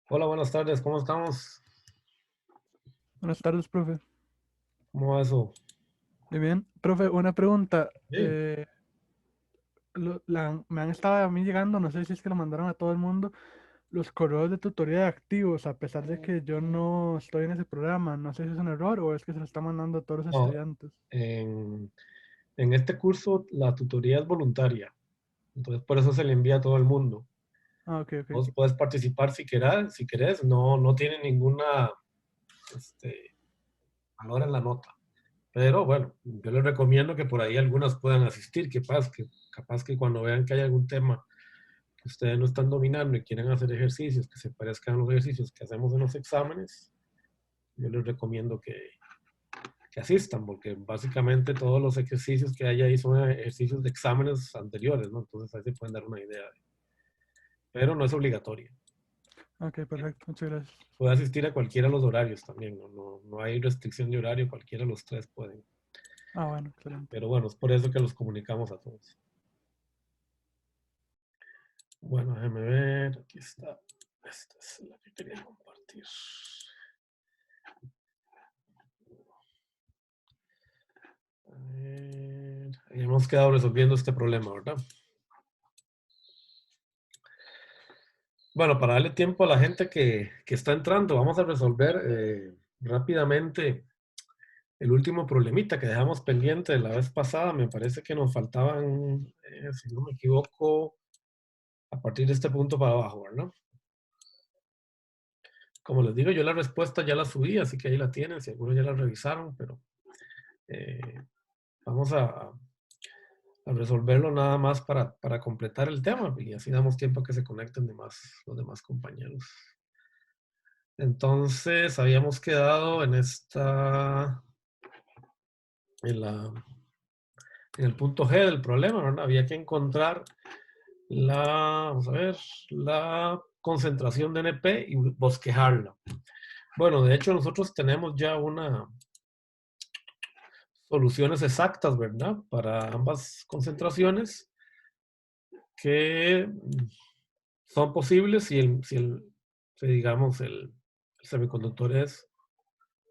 Hola, buenas tardes, ¿cómo estamos? Buenas tardes, profe. ¿Cómo va eso? Muy bien. Profe, una pregunta. Sí. Me han estado a mí llegando, no sé si es que lo mandaron a todo el mundo, los correos de tutoría de activos, a pesar de que yo no estoy en ese programa. No sé si es un error o es que se lo está mandando a todos los No, estudiantes. en, en este curso la tutoría es voluntaria, entonces por eso se le envía a todo el mundo. Ah, ok, ok. Vos puedes participar si querés, no tiene ninguna este, valor en la nota. Pero bueno, yo les recomiendo que por ahí algunas puedan asistir, capaz que cuando vean que hay algún tema que ustedes no están dominando y quieren hacer ejercicios que se parezcan a los ejercicios que hacemos en los exámenes, yo les recomiendo que asistan, porque básicamente todos los ejercicios que hay ahí son ejercicios de exámenes anteriores, ¿no? Entonces ahí se pueden dar una idea, pero no es obligatorio. Ok, perfecto. Muchas gracias. Puede asistir a cualquiera de los horarios también, no hay restricción de horario, cualquiera de los tres pueden. Ah, bueno, excelente. Pero bueno, es por eso que los comunicamos a todos. Bueno, déjeme ver, aquí está. Esta es la que quería compartir. A ver, ahí hemos quedado resolviendo este problema, ¿verdad? Bueno, para darle tiempo a la gente que está entrando, vamos a resolver rápidamente el último problemita que dejamos pendiente de la vez pasada. Me parece que nos faltaban, si no me equivoco, a partir de este punto para abajo, ¿verdad? Como les digo, yo la respuesta ya la subí, así que ahí la tienen, si algunos ya la revisaron, pero eh, vamos a resolverlo nada más para completar el tema y así damos tiempo a que se conecten los demás compañeros. Entonces, habíamos quedado en la, en el punto G del problema, ¿verdad? Había que encontrar vamos a ver, la concentración de NP y bosquejarla. Bueno, de hecho nosotros tenemos ya una soluciones exactas, ¿verdad? Para ambas concentraciones que son posibles si digamos, el semiconductor es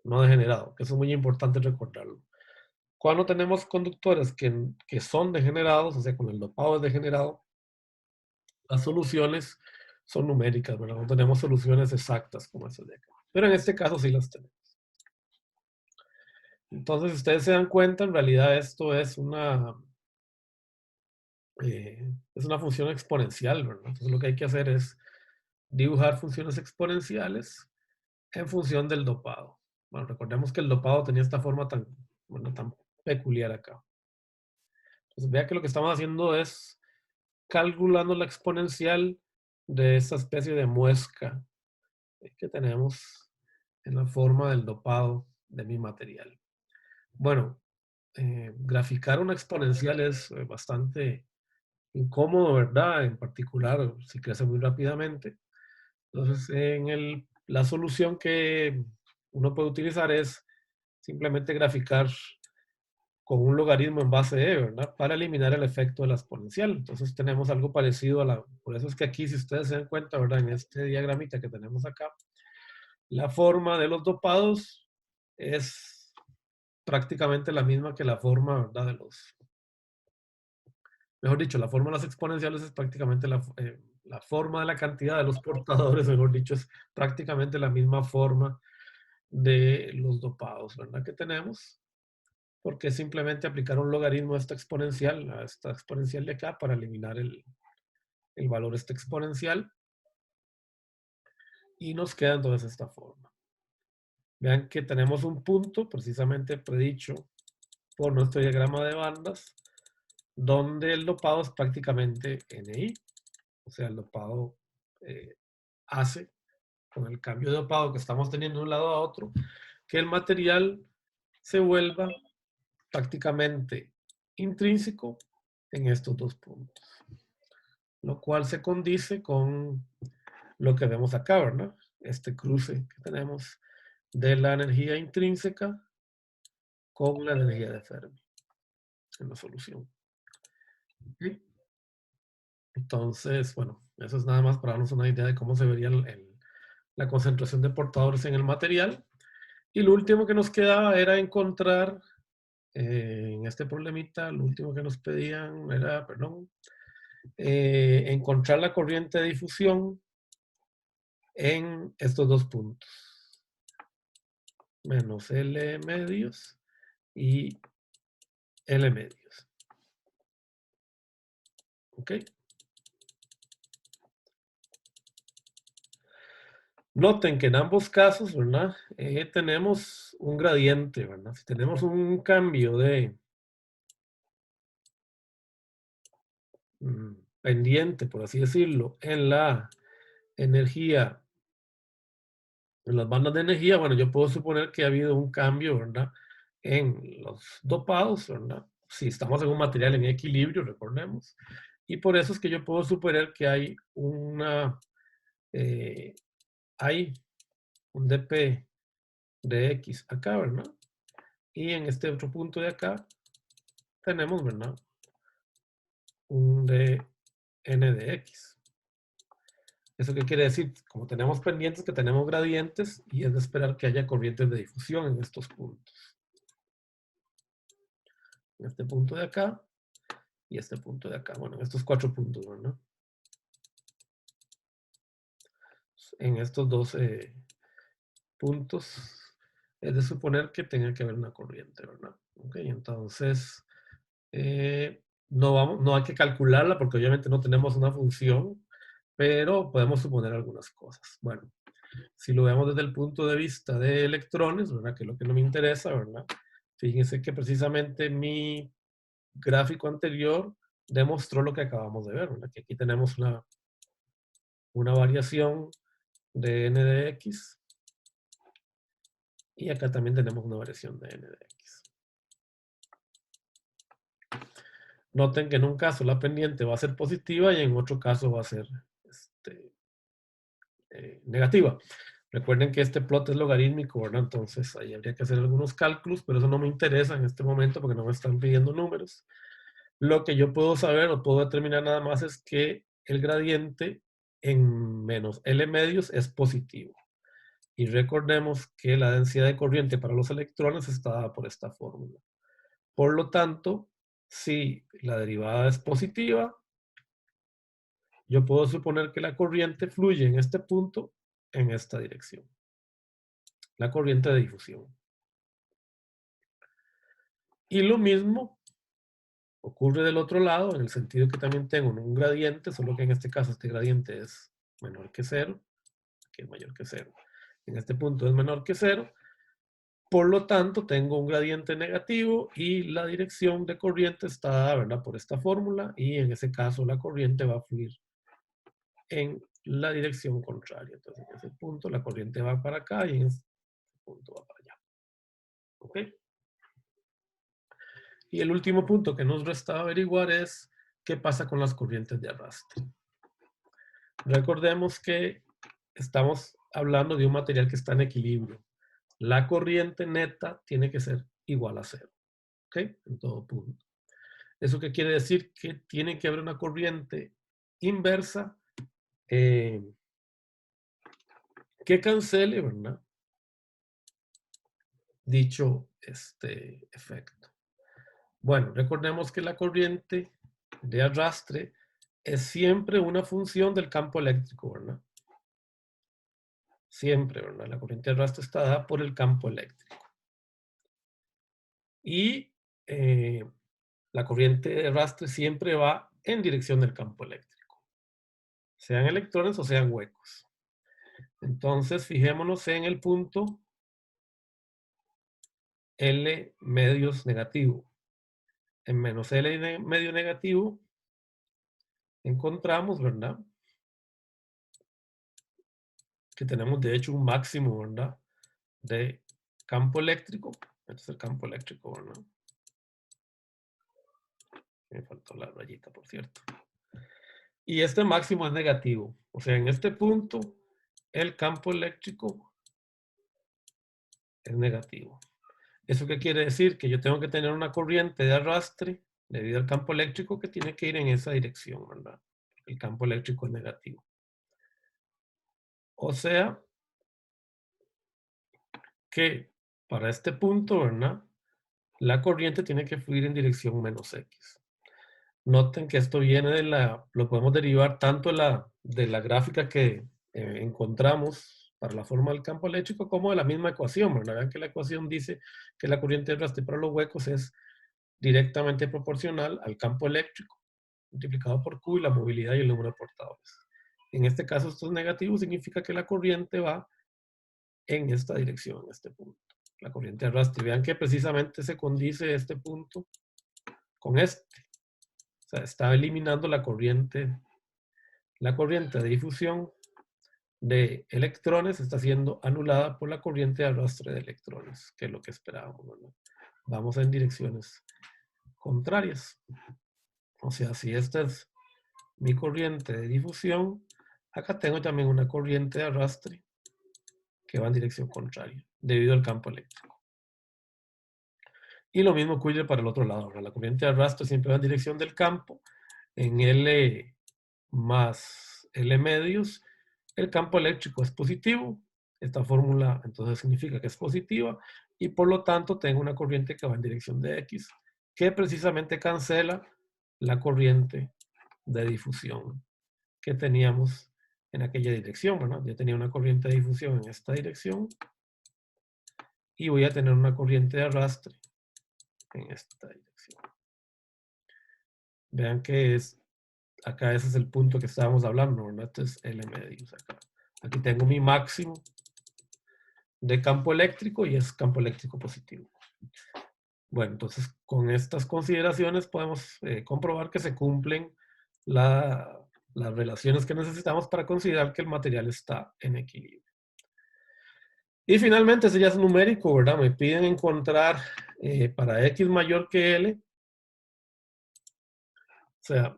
no degenerado, que eso es muy importante recordarlo. Cuando tenemos conductores que son degenerados, o sea, con el dopado es degenerado, las soluciones son numéricas, ¿verdad? No tenemos soluciones exactas como esas de acá. Pero en este caso sí las tenemos. Entonces, si ustedes se dan cuenta, en realidad esto es una función exponencial, ¿verdad? Entonces, lo que hay que hacer es dibujar funciones exponenciales en función del dopado. Bueno, recordemos que el dopado tenía esta forma tan peculiar acá. Entonces, vea que lo que estamos haciendo es calculando la exponencial de esta especie de muesca que tenemos en la forma del dopado de mi material. Bueno, graficar una exponencial es bastante incómodo, ¿verdad? En particular si crece muy rápidamente. Entonces, la solución que uno puede utilizar es simplemente graficar con un logaritmo en base de, ¿verdad? Para eliminar el efecto de la exponencial. Entonces tenemos algo parecido por eso es que aquí, si ustedes se dan cuenta, ¿verdad? En este diagramita que tenemos acá, la forma de los dopados es prácticamente la misma que la forma, ¿verdad? Mejor dicho, la forma de las exponenciales es prácticamente la forma de la cantidad de los portadores, mejor dicho, es prácticamente la misma forma de los dopados, ¿verdad? Que tenemos, porque es simplemente aplicar un logaritmo a esta exponencial de acá para eliminar el valor este exponencial y nos queda entonces esta forma. Vean que tenemos un punto precisamente predicho por nuestro diagrama de bandas, donde el dopado es prácticamente NI, o sea, el dopado eh, hace con el cambio de dopado que estamos teniendo de un lado a otro, que el material se vuelva prácticamente intrínseco en estos dos puntos, lo cual se condice con lo que vemos acá, ¿verdad? Este cruce que tenemos de la energía intrínseca con la energía de Fermi en la solución. ¿Sí? Entonces, bueno, eso es nada más para darnos una idea de cómo se vería la concentración de portadores en el material. Y lo último que nos quedaba era encontrar, en este problemita, lo último que nos pedían era, perdón, encontrar la corriente de difusión en estos dos puntos. Menos L medios y L medios. ¿Ok? Noten que en ambos casos, ¿verdad? Tenemos un gradiente, ¿verdad? Si tenemos un cambio de pendiente, por así decirlo, en la energía, en las bandas de energía, bueno, yo puedo suponer que ha habido un cambio, ¿verdad? En los dopados, ¿verdad? Si estamos en un material en equilibrio, recordemos. Y por eso es que yo puedo suponer que hay hay un dp de X acá, ¿verdad? Y en este otro punto de acá tenemos, ¿verdad? Un dn de X. ¿Eso qué quiere decir? Como tenemos pendientes, que tenemos gradientes, y es de esperar que haya corrientes de difusión en estos puntos. En este punto de acá y este punto de acá. Bueno, en estos 4 puntos, ¿verdad? En estos 12 puntos es de suponer que tenga que haber una corriente, ¿verdad? Ok, entonces no hay que calcularla porque obviamente no tenemos una función, pero podemos suponer algunas cosas. Bueno, si lo vemos desde el punto de vista de electrones, ¿verdad? Que es lo que no me interesa, ¿verdad? Fíjense que precisamente mi gráfico anterior demostró lo que acabamos de ver, ¿verdad? Que aquí tenemos una variación de n de x y acá también tenemos una variación de n de x. Noten que en un caso la pendiente va a ser positiva y en otro caso va a ser negativa. Recuerden que este plot es logarítmico, ¿verdad? Entonces ahí habría que hacer algunos cálculos, pero eso no me interesa en este momento porque no me están pidiendo números. Lo que yo puedo saber o puedo determinar nada más es que el gradiente en menos L medios es positivo. Y recordemos que la densidad de corriente para los electrones está dada por esta fórmula. Por lo tanto, si la derivada es positiva, yo puedo suponer que la corriente fluye en este punto en esta dirección. La corriente de difusión. Y lo mismo ocurre del otro lado, en el sentido que también tengo un gradiente, solo que en este caso este gradiente es menor que 0, que es mayor que 0. En este punto es menor que 0. Por lo tanto, tengo un gradiente negativo y la dirección de corriente está dada, ¿verdad? Por esta fórmula, y en ese caso la corriente va a fluir en la dirección contraria. Entonces, en ese punto la corriente va para acá y en ese punto va para allá. ¿Ok? Y el último punto que nos resta averiguar es qué pasa con las corrientes de arrastre. Recordemos que estamos hablando de un material que está en equilibrio. La corriente neta tiene que ser igual a 0. ¿Ok? En todo punto. ¿Eso qué quiere decir? Que tiene que haber una corriente inversa que cancele, ¿verdad? Dicho efecto. Bueno, recordemos que la corriente de arrastre es siempre una función del campo eléctrico, ¿verdad? Siempre, ¿verdad? La corriente de arrastre está dada por el campo eléctrico. Y la corriente de arrastre siempre va en dirección del campo eléctrico. Sean electrones o sean huecos. Entonces, fijémonos en el punto L medios negativo. En menos L medio negativo encontramos, ¿verdad? Que tenemos de hecho un máximo, ¿verdad? De campo eléctrico. Este es el campo eléctrico, ¿verdad? Me faltó la rayita, por cierto. Y este máximo es negativo. O sea, en este punto, el campo eléctrico es negativo. ¿Eso qué quiere decir? Que yo tengo que tener una corriente de arrastre debido al campo eléctrico que tiene que ir en esa dirección, ¿verdad? El campo eléctrico es negativo. O sea, que para este punto, ¿verdad? La corriente tiene que fluir en dirección menos X. Noten que esto viene lo podemos derivar tanto de la gráfica que encontramos para la forma del campo eléctrico como de la misma ecuación, ¿verdad? Vean que la ecuación dice que la corriente de arrastre para los huecos es directamente proporcional al campo eléctrico multiplicado por Q y la movilidad y el número de portadores. En este caso, esto es negativo, significa que la corriente va en esta dirección, en este punto. La corriente de arrastre. Vean que precisamente se condice este punto con este. O sea, está eliminando la corriente de difusión de electrones, está siendo anulada por la corriente de arrastre de electrones, que es lo que esperábamos, ¿no? Vamos en direcciones contrarias. O sea, si esta es mi corriente de difusión, acá tengo también una corriente de arrastre que va en dirección contraria, debido al campo eléctrico. Y lo mismo ocurre para el otro lado. La corriente de arrastre siempre va en dirección del campo. En L más L medios, el campo eléctrico es positivo. Esta fórmula entonces significa que es positiva y por lo tanto tengo una corriente que va en dirección de X, que precisamente cancela la corriente de difusión que teníamos en aquella dirección, ¿verdad? Yo tenía una corriente de difusión en esta dirección y voy a tener una corriente de arrastre en esta dirección. Vean que acá ese es el punto que estábamos hablando, ¿verdad? Este es L medios acá. Aquí tengo mi máximo de campo eléctrico y es campo eléctrico positivo. Bueno, entonces con estas consideraciones podemos comprobar que se cumplen las relaciones que necesitamos para considerar que el material está en equilibrio. Y finalmente, ese ya es numérico, ¿verdad? Me piden encontrar para X mayor que L, o sea,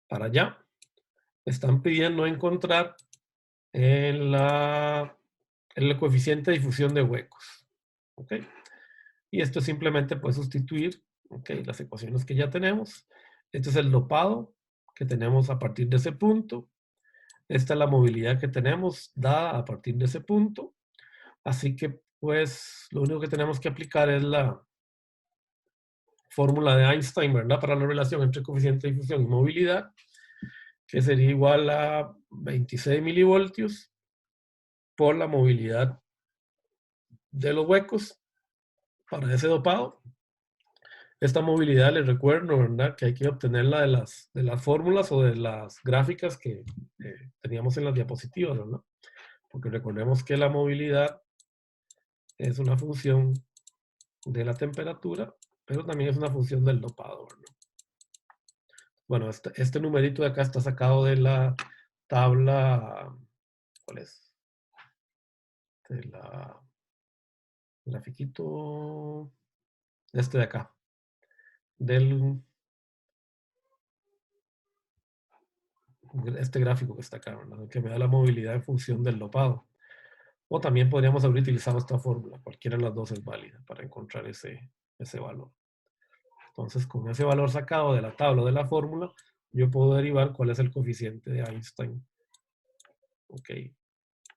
para allá, están pidiendo encontrar el coeficiente de difusión de huecos. ¿Ok? Y esto simplemente puede sustituir, ¿ok?, las ecuaciones que ya tenemos. Este es el dopado que tenemos a partir de ese punto. Esta es la movilidad que tenemos dada a partir de ese punto. Así que, pues, lo único que tenemos que aplicar es la fórmula de Einstein, ¿verdad? Para la relación entre coeficiente de difusión y movilidad, que sería igual a 26 milivoltios por la movilidad de los huecos para ese dopado. Esta movilidad, les recuerdo, ¿verdad?, que hay que obtenerla de las fórmulas o de las gráficas que teníamos en las diapositivas, ¿verdad? Porque recordemos que la movilidad es una función de la temperatura, pero también es una función del dopado, ¿verdad? Bueno, este numerito de acá está sacado de la tabla, ¿cuál es? De la grafiquito, este de acá, este gráfico que está acá, ¿verdad?, que me da la movilidad en función del dopado. O también podríamos haber utilizado esta fórmula, cualquiera de las dos es válida para encontrar ese valor. Entonces, con ese valor sacado de la tabla o de la fórmula, yo puedo derivar cuál es el coeficiente de Einstein. Ok.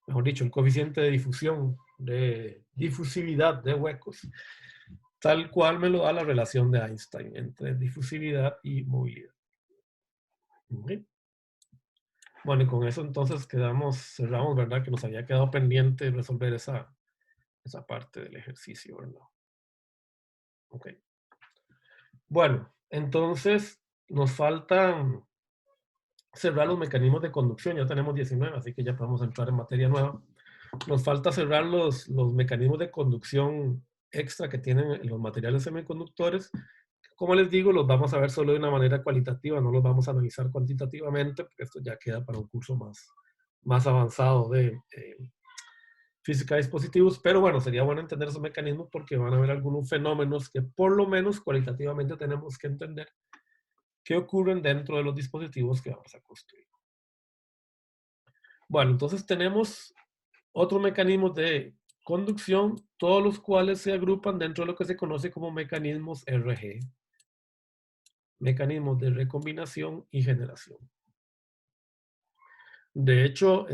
Mejor dicho, el coeficiente de difusión, de difusividad de huecos, tal cual me lo da la relación de Einstein entre difusividad y movilidad. Okay. Bueno, y con eso entonces cerramos, ¿verdad? Que nos había quedado pendiente resolver esa parte del ejercicio, ¿verdad? Ok. Bueno, entonces nos faltan cerrar los mecanismos de conducción. Ya tenemos 19, así que ya podemos entrar en materia nueva. Nos falta cerrar los mecanismos de conducción extra que tienen los materiales semiconductores. Como les digo, los vamos a ver solo de una manera cualitativa, no los vamos a analizar cuantitativamente, porque esto ya queda para un curso más avanzado de física de dispositivos. Pero bueno, sería bueno entender esos mecanismos porque van a haber algunos fenómenos que por lo menos cualitativamente tenemos que entender que ocurren dentro de los dispositivos que vamos a construir. Bueno, entonces tenemos otros mecanismos de conducción, todos los cuales se agrupan dentro de lo que se conoce como mecanismos RG, mecanismos de recombinación y generación. De hecho,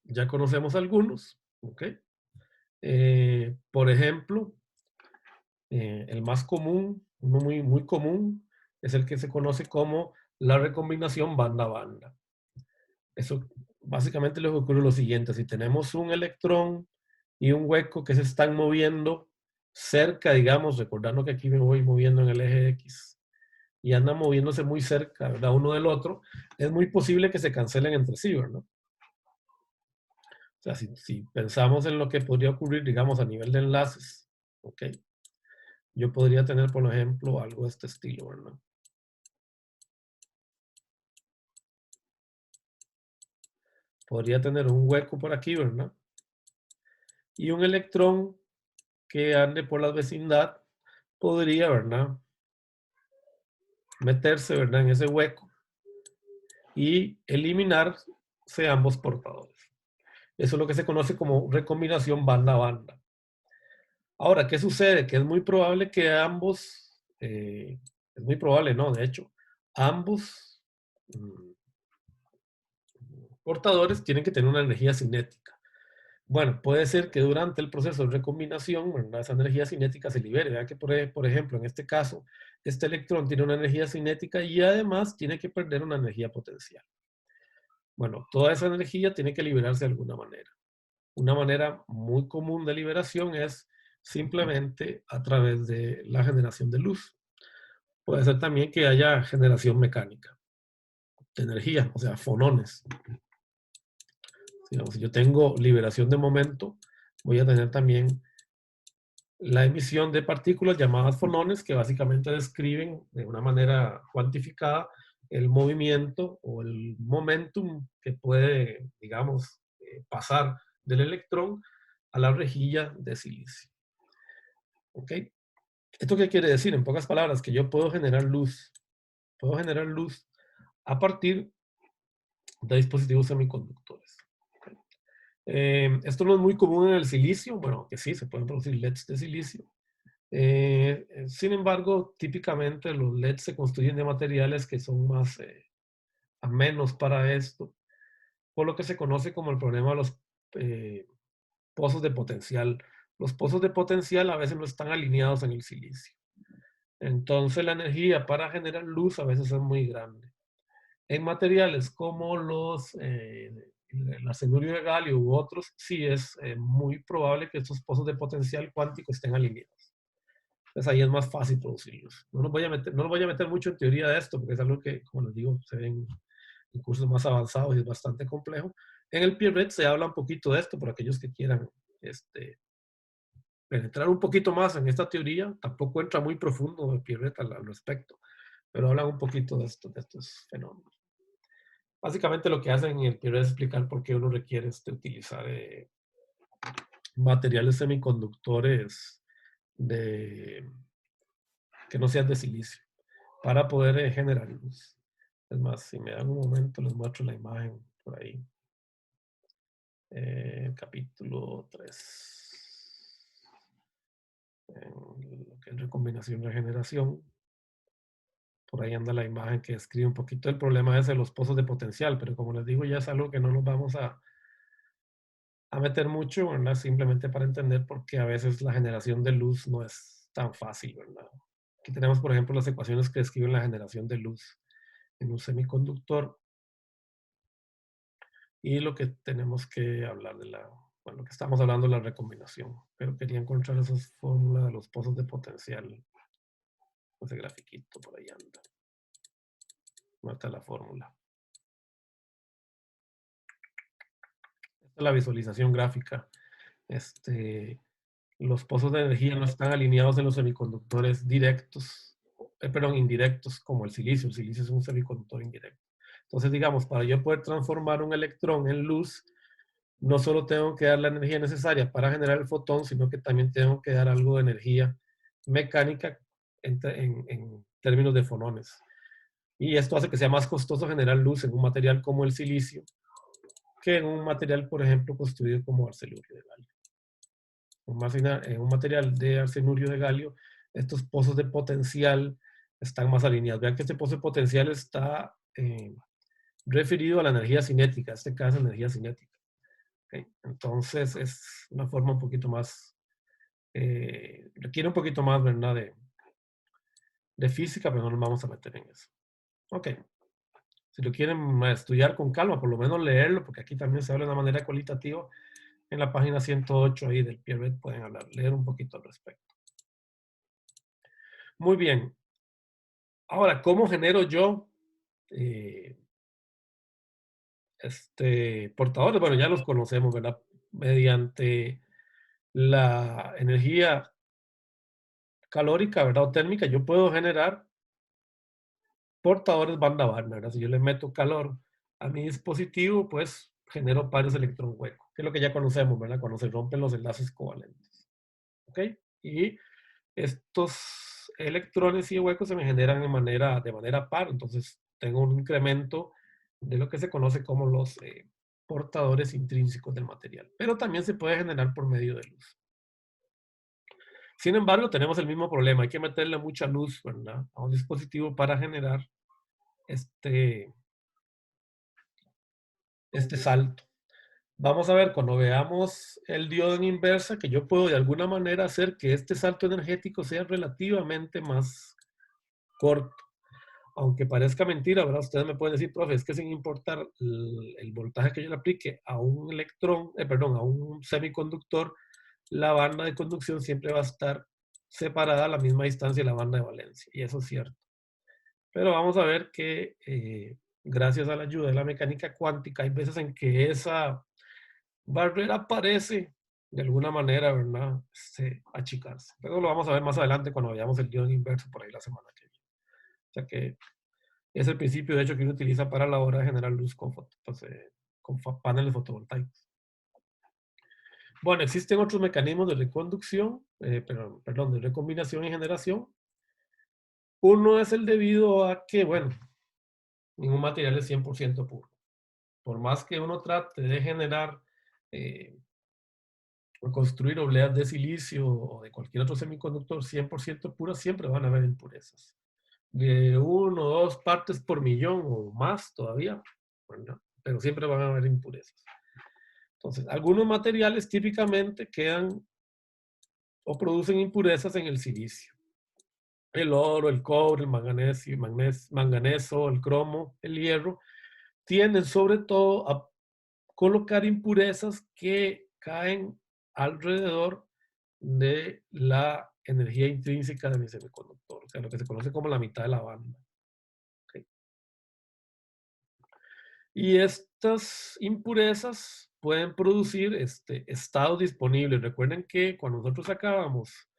ya conocemos algunos, ¿ok? Por ejemplo, el más común, uno muy común, es el que se conoce como la recombinación banda-banda. Eso básicamente lo que ocurre es lo siguiente: si tenemos un electrón y un hueco que se están moviendo cerca, digamos, recordando que aquí me voy moviendo en el eje X, y andan moviéndose muy cerca, ¿verdad?, uno del otro, es muy posible que se cancelen entre sí, ¿verdad? O sea, si pensamos en lo que podría ocurrir, digamos, a nivel de enlaces, ¿ok? Yo podría tener, por ejemplo, algo de este estilo, ¿verdad? Podría tener un hueco por aquí, ¿verdad? Y un electrón que ande por la vecindad podría, ¿verdad?, meterse, ¿verdad?, en ese hueco y eliminarse ambos portadores. Eso es lo que se conoce como recombinación banda-banda. Ahora, ¿qué sucede? Que es muy probable que ambos, es muy probable, no, de hecho, ambos portadores tienen que tener una energía cinética. Bueno, puede ser que durante el proceso de recombinación, ¿verdad?, esa energía cinética se libere. Vean que, por ejemplo, en este caso, este electrón tiene una energía cinética y además tiene que perder una energía potencial. Bueno, toda esa energía tiene que liberarse de alguna manera. Una manera muy común de liberación es simplemente a través de la generación de luz. Puede ser también que haya generación mecánica de energía, o sea, fonones. Digamos, si yo tengo liberación de momento, voy a tener también la emisión de partículas llamadas fonones, que básicamente describen de una manera cuantificada el movimiento o el momentum que puede, digamos, pasar del electrón a la rejilla de silicio. ¿Ok? ¿Esto qué quiere decir? En pocas palabras, que yo puedo generar luz. Puedo generar luz a partir de dispositivos semiconductores. Esto no es muy común en el silicio, bueno, que sí, se pueden producir LEDs de silicio. Sin embargo, típicamente los LEDs se construyen de materiales que son más amenos para esto, por lo que se conoce como el problema de los pozos de potencial. Los pozos de potencial a veces no están alineados en el silicio. Entonces la energía para generar luz a veces es muy grande. En materiales como el arsenurio de galio u otros, sí es muy probable que estos pozos de potencial cuántico estén alineados. Entonces ahí es más fácil producirlos. No los voy a meter mucho en teoría de esto, porque es algo que, como les digo, se ven en cursos más avanzados y es bastante complejo. En el Pierrette se habla un poquito de esto, por aquellos que quieran penetrar un poquito más en esta teoría. Tampoco entra muy profundo el Pierrette al respecto, pero hablan un poquito de estos fenómenos. Básicamente lo que hacen en el Pierrette es explicar por qué uno requiere utilizar materiales semiconductores que no sean de silicio para poder generar luz. Es más, si me dan un momento, les muestro la imagen por ahí. Capítulo 3. En lo que es recombinación y regeneración. Por ahí anda la imagen que describe un poquito el problema ese de los pozos de potencial, pero como les digo, ya es algo que no nos vamos a meter mucho, ¿verdad? Simplemente para entender por qué a veces la generación de luz no es tan fácil, ¿verdad? Aquí tenemos, por ejemplo, las ecuaciones que describen la generación de luz en un semiconductor. Y lo que tenemos que hablar bueno, lo que estamos hablando de la recombinación. Pero quería encontrar esas fórmulas de los pozos de potencial. Ese grafiquito por ahí anda. ¿Dónde está la fórmula? Esta es la visualización gráfica. Los pozos de energía no están alineados en los semiconductores directos, perdón, indirectos, como el silicio. El silicio es un semiconductor indirecto. Entonces, digamos, para yo poder transformar un electrón en luz, no solo tengo que dar la energía necesaria para generar el fotón, sino que también tengo que dar algo de energía mecánica en términos de fonones. Y esto hace que sea más costoso generar luz en un material como el silicio que en un material, por ejemplo, construido como arsenurio de galio. En un material de arsenurio de galio, estos pozos de potencial están más alineados. Vean que este pozo de potencial está referido a la energía cinética, en este caso energía cinética. ¿ok? Entonces es una forma un poquito más, requiere un poquito más, ¿verdad? De física, pero no nos vamos a meter en eso. Ok. Si lo quieren estudiar con calma, por lo menos leerlo, porque aquí también se habla de una manera cualitativa. En la página 108 ahí del Pierret pueden hablar, leer un poquito al respecto. Muy bien. Ahora, ¿cómo genero yo portadores? Bueno, ya los conocemos, ¿verdad? Mediante la energía calórica, ¿verdad? O térmica, yo puedo generar portadores banda Wagner, ¿verdad? Si yo le meto calor a mi dispositivo, pues genero pares de electrón hueco, que es lo que ya conocemos, ¿verdad? Cuando se rompen los enlaces covalentes. ¿Ok? Y estos electrones y huecos se me generan de manera par, entonces tengo un incremento de lo que se conoce como los portadores intrínsecos del material, pero también se puede generar por medio de luz. Sin embargo, tenemos el mismo problema, hay que meterle mucha luz, ¿verdad? A un dispositivo para generar este salto. Vamos a ver cuando veamos el diodo en inversa que yo puedo de alguna manera hacer que este salto energético sea relativamente más corto. Aunque parezca mentira, ¿verdad? Ustedes me pueden decir, profe, es que sin importar el voltaje que yo le aplique a un electrón, perdón, a un semiconductor, la banda de conducción siempre va a estar separada a la misma distancia de la banda de valencia. Y eso es cierto. Pero vamos a ver que gracias a la ayuda de la mecánica cuántica, hay veces en que esa barrera parece de alguna manera, ¿verdad? Achicarse. Pero lo vamos a ver más adelante cuando veamos el diodo inverso por ahí la semana que viene. O sea que es el principio, de hecho, que uno utiliza para la hora de generar luz con paneles fotovoltaicos. Bueno, existen otros mecanismos de reconducción, perdón, de recombinación y generación. Uno es el debido a que, bueno, ningún material es 100% puro. Por más que uno trate de generar o construir obleas de silicio o de cualquier otro semiconductor 100% puras, siempre van a haber impurezas. De 1 o 2 partes por millón o más todavía, ¿verdad? Pero siempre van a haber impurezas. Entonces, algunos materiales típicamente quedan o producen impurezas en el silicio. El oro, el cobre, el manganeso, el cromo, el hierro, tienden sobre todo a colocar impurezas que caen alrededor de la energía intrínseca de mi semiconductor, o sea, lo que se conoce como la mitad de la banda. ¿Okay? Y estas impurezas pueden producir estados disponibles. Recuerden que cuando nosotros sacábamos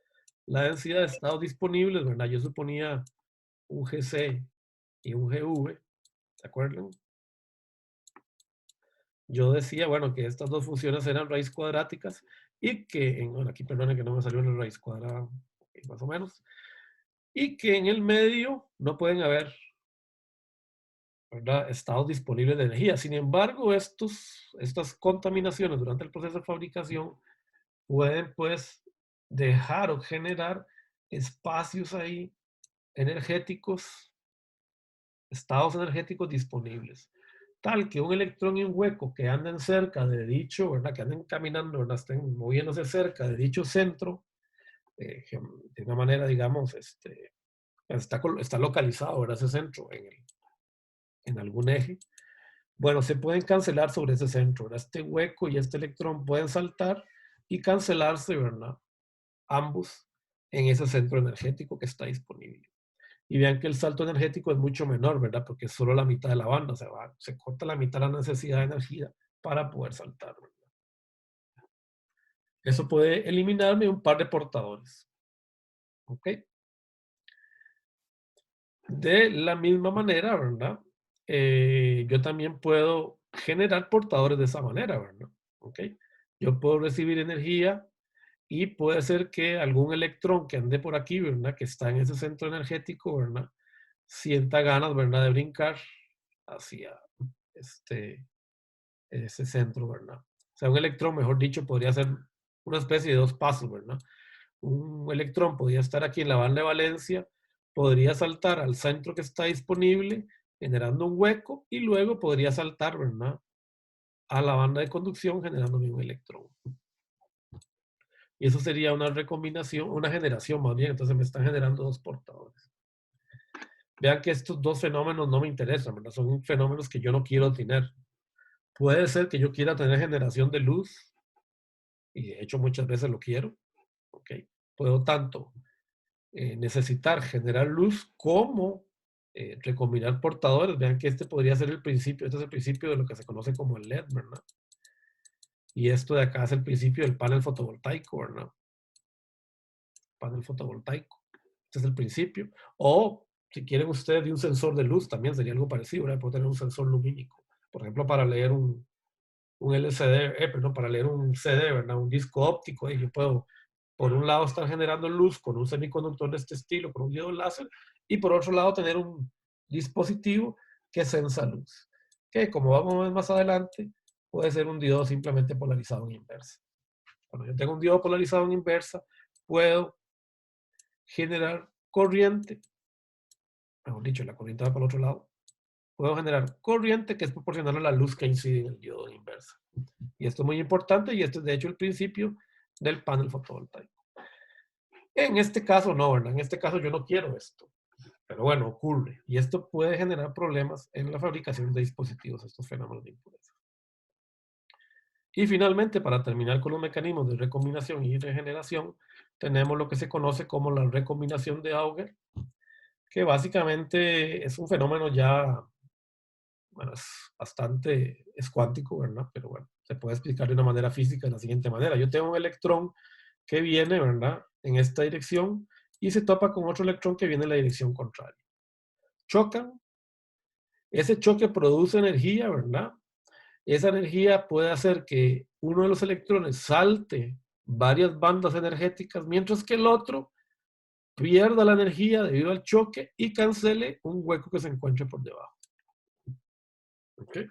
la densidad de estados disponibles, ¿verdad? Yo suponía un GC y un GV, ¿se acuerdan? Yo decía, bueno, que estas dos funciones eran raíz cuadráticas y que, bueno, aquí perdone que no me salió una raíz cuadrada, más o menos, y que en el medio no pueden haber, ¿verdad?, estados disponibles de energía. Sin embargo, estas contaminaciones durante el proceso de fabricación pueden, pues, dejar o generar espacios ahí energéticos, estados energéticos disponibles, tal que un electrón y un hueco que anden cerca de dicho, ¿verdad?, que anden caminando, ¿verdad?, estén moviéndose cerca de dicho centro, de una manera, digamos, está localizado, ¿verdad?, ese centro en algún eje. Bueno, se pueden cancelar sobre ese centro, ¿verdad? Este hueco y este electrón pueden saltar y cancelarse, ¿verdad?, ambos en ese centro energético que está disponible. Y vean que el salto energético es mucho menor, ¿verdad? Porque es solo la mitad de la banda, o sea, se corta la mitad de la necesidad de energía para poder saltar, ¿verdad? Eso puede eliminarme un par de portadores. ¿Ok? De la misma manera, ¿verdad? Yo también puedo generar portadores de esa manera, ¿verdad? ¿Ok? Yo puedo recibir energía y puede ser que algún electrón que ande por aquí, ¿verdad?, que está en ese centro energético, ¿verdad?, sienta ganas, ¿verdad?, de brincar hacia ese centro, ¿verdad? O sea, un electrón, mejor dicho, podría ser una especie de dos pasos, ¿verdad? Un electrón podría estar aquí en la banda de valencia, podría saltar al centro que está disponible, generando un hueco, y luego podría saltar, ¿verdad?, a la banda de conducción generándome un electrón. Y eso sería una recombinación, una generación más bien. Entonces me están generando dos portadores. Vean que estos dos fenómenos no me interesan, ¿verdad? Son fenómenos que yo no quiero tener. Puede ser que yo quiera tener generación de luz, y de hecho muchas veces lo quiero. ¿Okay? Puedo tanto necesitar generar luz como recombinar portadores. Vean que este podría ser el principio, este es el principio de lo que se conoce como el LED, ¿verdad? Y esto de acá es el principio del panel fotovoltaico, ¿verdad? Panel fotovoltaico. Este es el principio. O si quieren ustedes de un sensor de luz, también sería algo parecido, ¿verdad? Puedo tener un sensor lumínico. Por ejemplo, para leer un LCD, perdón, para leer un CD, ¿verdad? Un disco óptico, y yo puedo, por un lado, estar generando luz con un semiconductor de este estilo, con un diodo láser, y por otro lado, tener un dispositivo que sensa luz, que como vamos a ver más adelante, puede ser un diodo simplemente polarizado en inversa. Cuando yo tengo un diodo polarizado en inversa, puedo generar corriente, mejor dicho, la corriente va para el otro lado, puedo generar corriente que es proporcional a la luz que incide en el diodo de inversa. Y esto es muy importante y este es de hecho el principio del panel fotovoltaico. En este caso no, ¿verdad? En este caso yo no quiero esto. Pero bueno, ocurre. Y esto puede generar problemas en la fabricación de dispositivos, estos fenómenos de impureza. Y finalmente, para terminar con los mecanismos de recombinación y regeneración, tenemos lo que se conoce como la recombinación de Auger, que básicamente es un fenómeno ya, bueno, es cuántico, ¿verdad? Pero bueno, se puede explicar de una manera física de la siguiente manera. Yo tengo un electrón que viene, ¿verdad? En esta dirección y se topa con otro electrón que viene en la dirección contraria. Chocan, ese choque produce energía, ¿verdad? Esa energía puede hacer que uno de los electrones salte varias bandas energéticas, mientras que el otro pierda la energía debido al choque y cancele un hueco que se encuentre por debajo. ¿Okay?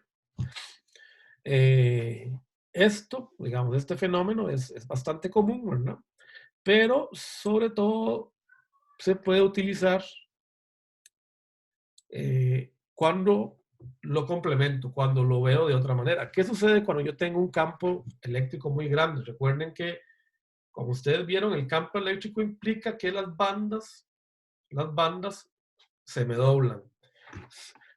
Esto, digamos, este fenómeno es bastante común, ¿verdad? Pero sobre todo se puede utilizar cuando lo complemento, cuando lo veo de otra manera. ¿Qué sucede cuando yo tengo un campo eléctrico muy grande? Recuerden que, como ustedes vieron, el campo eléctrico implica que las bandas se me doblan.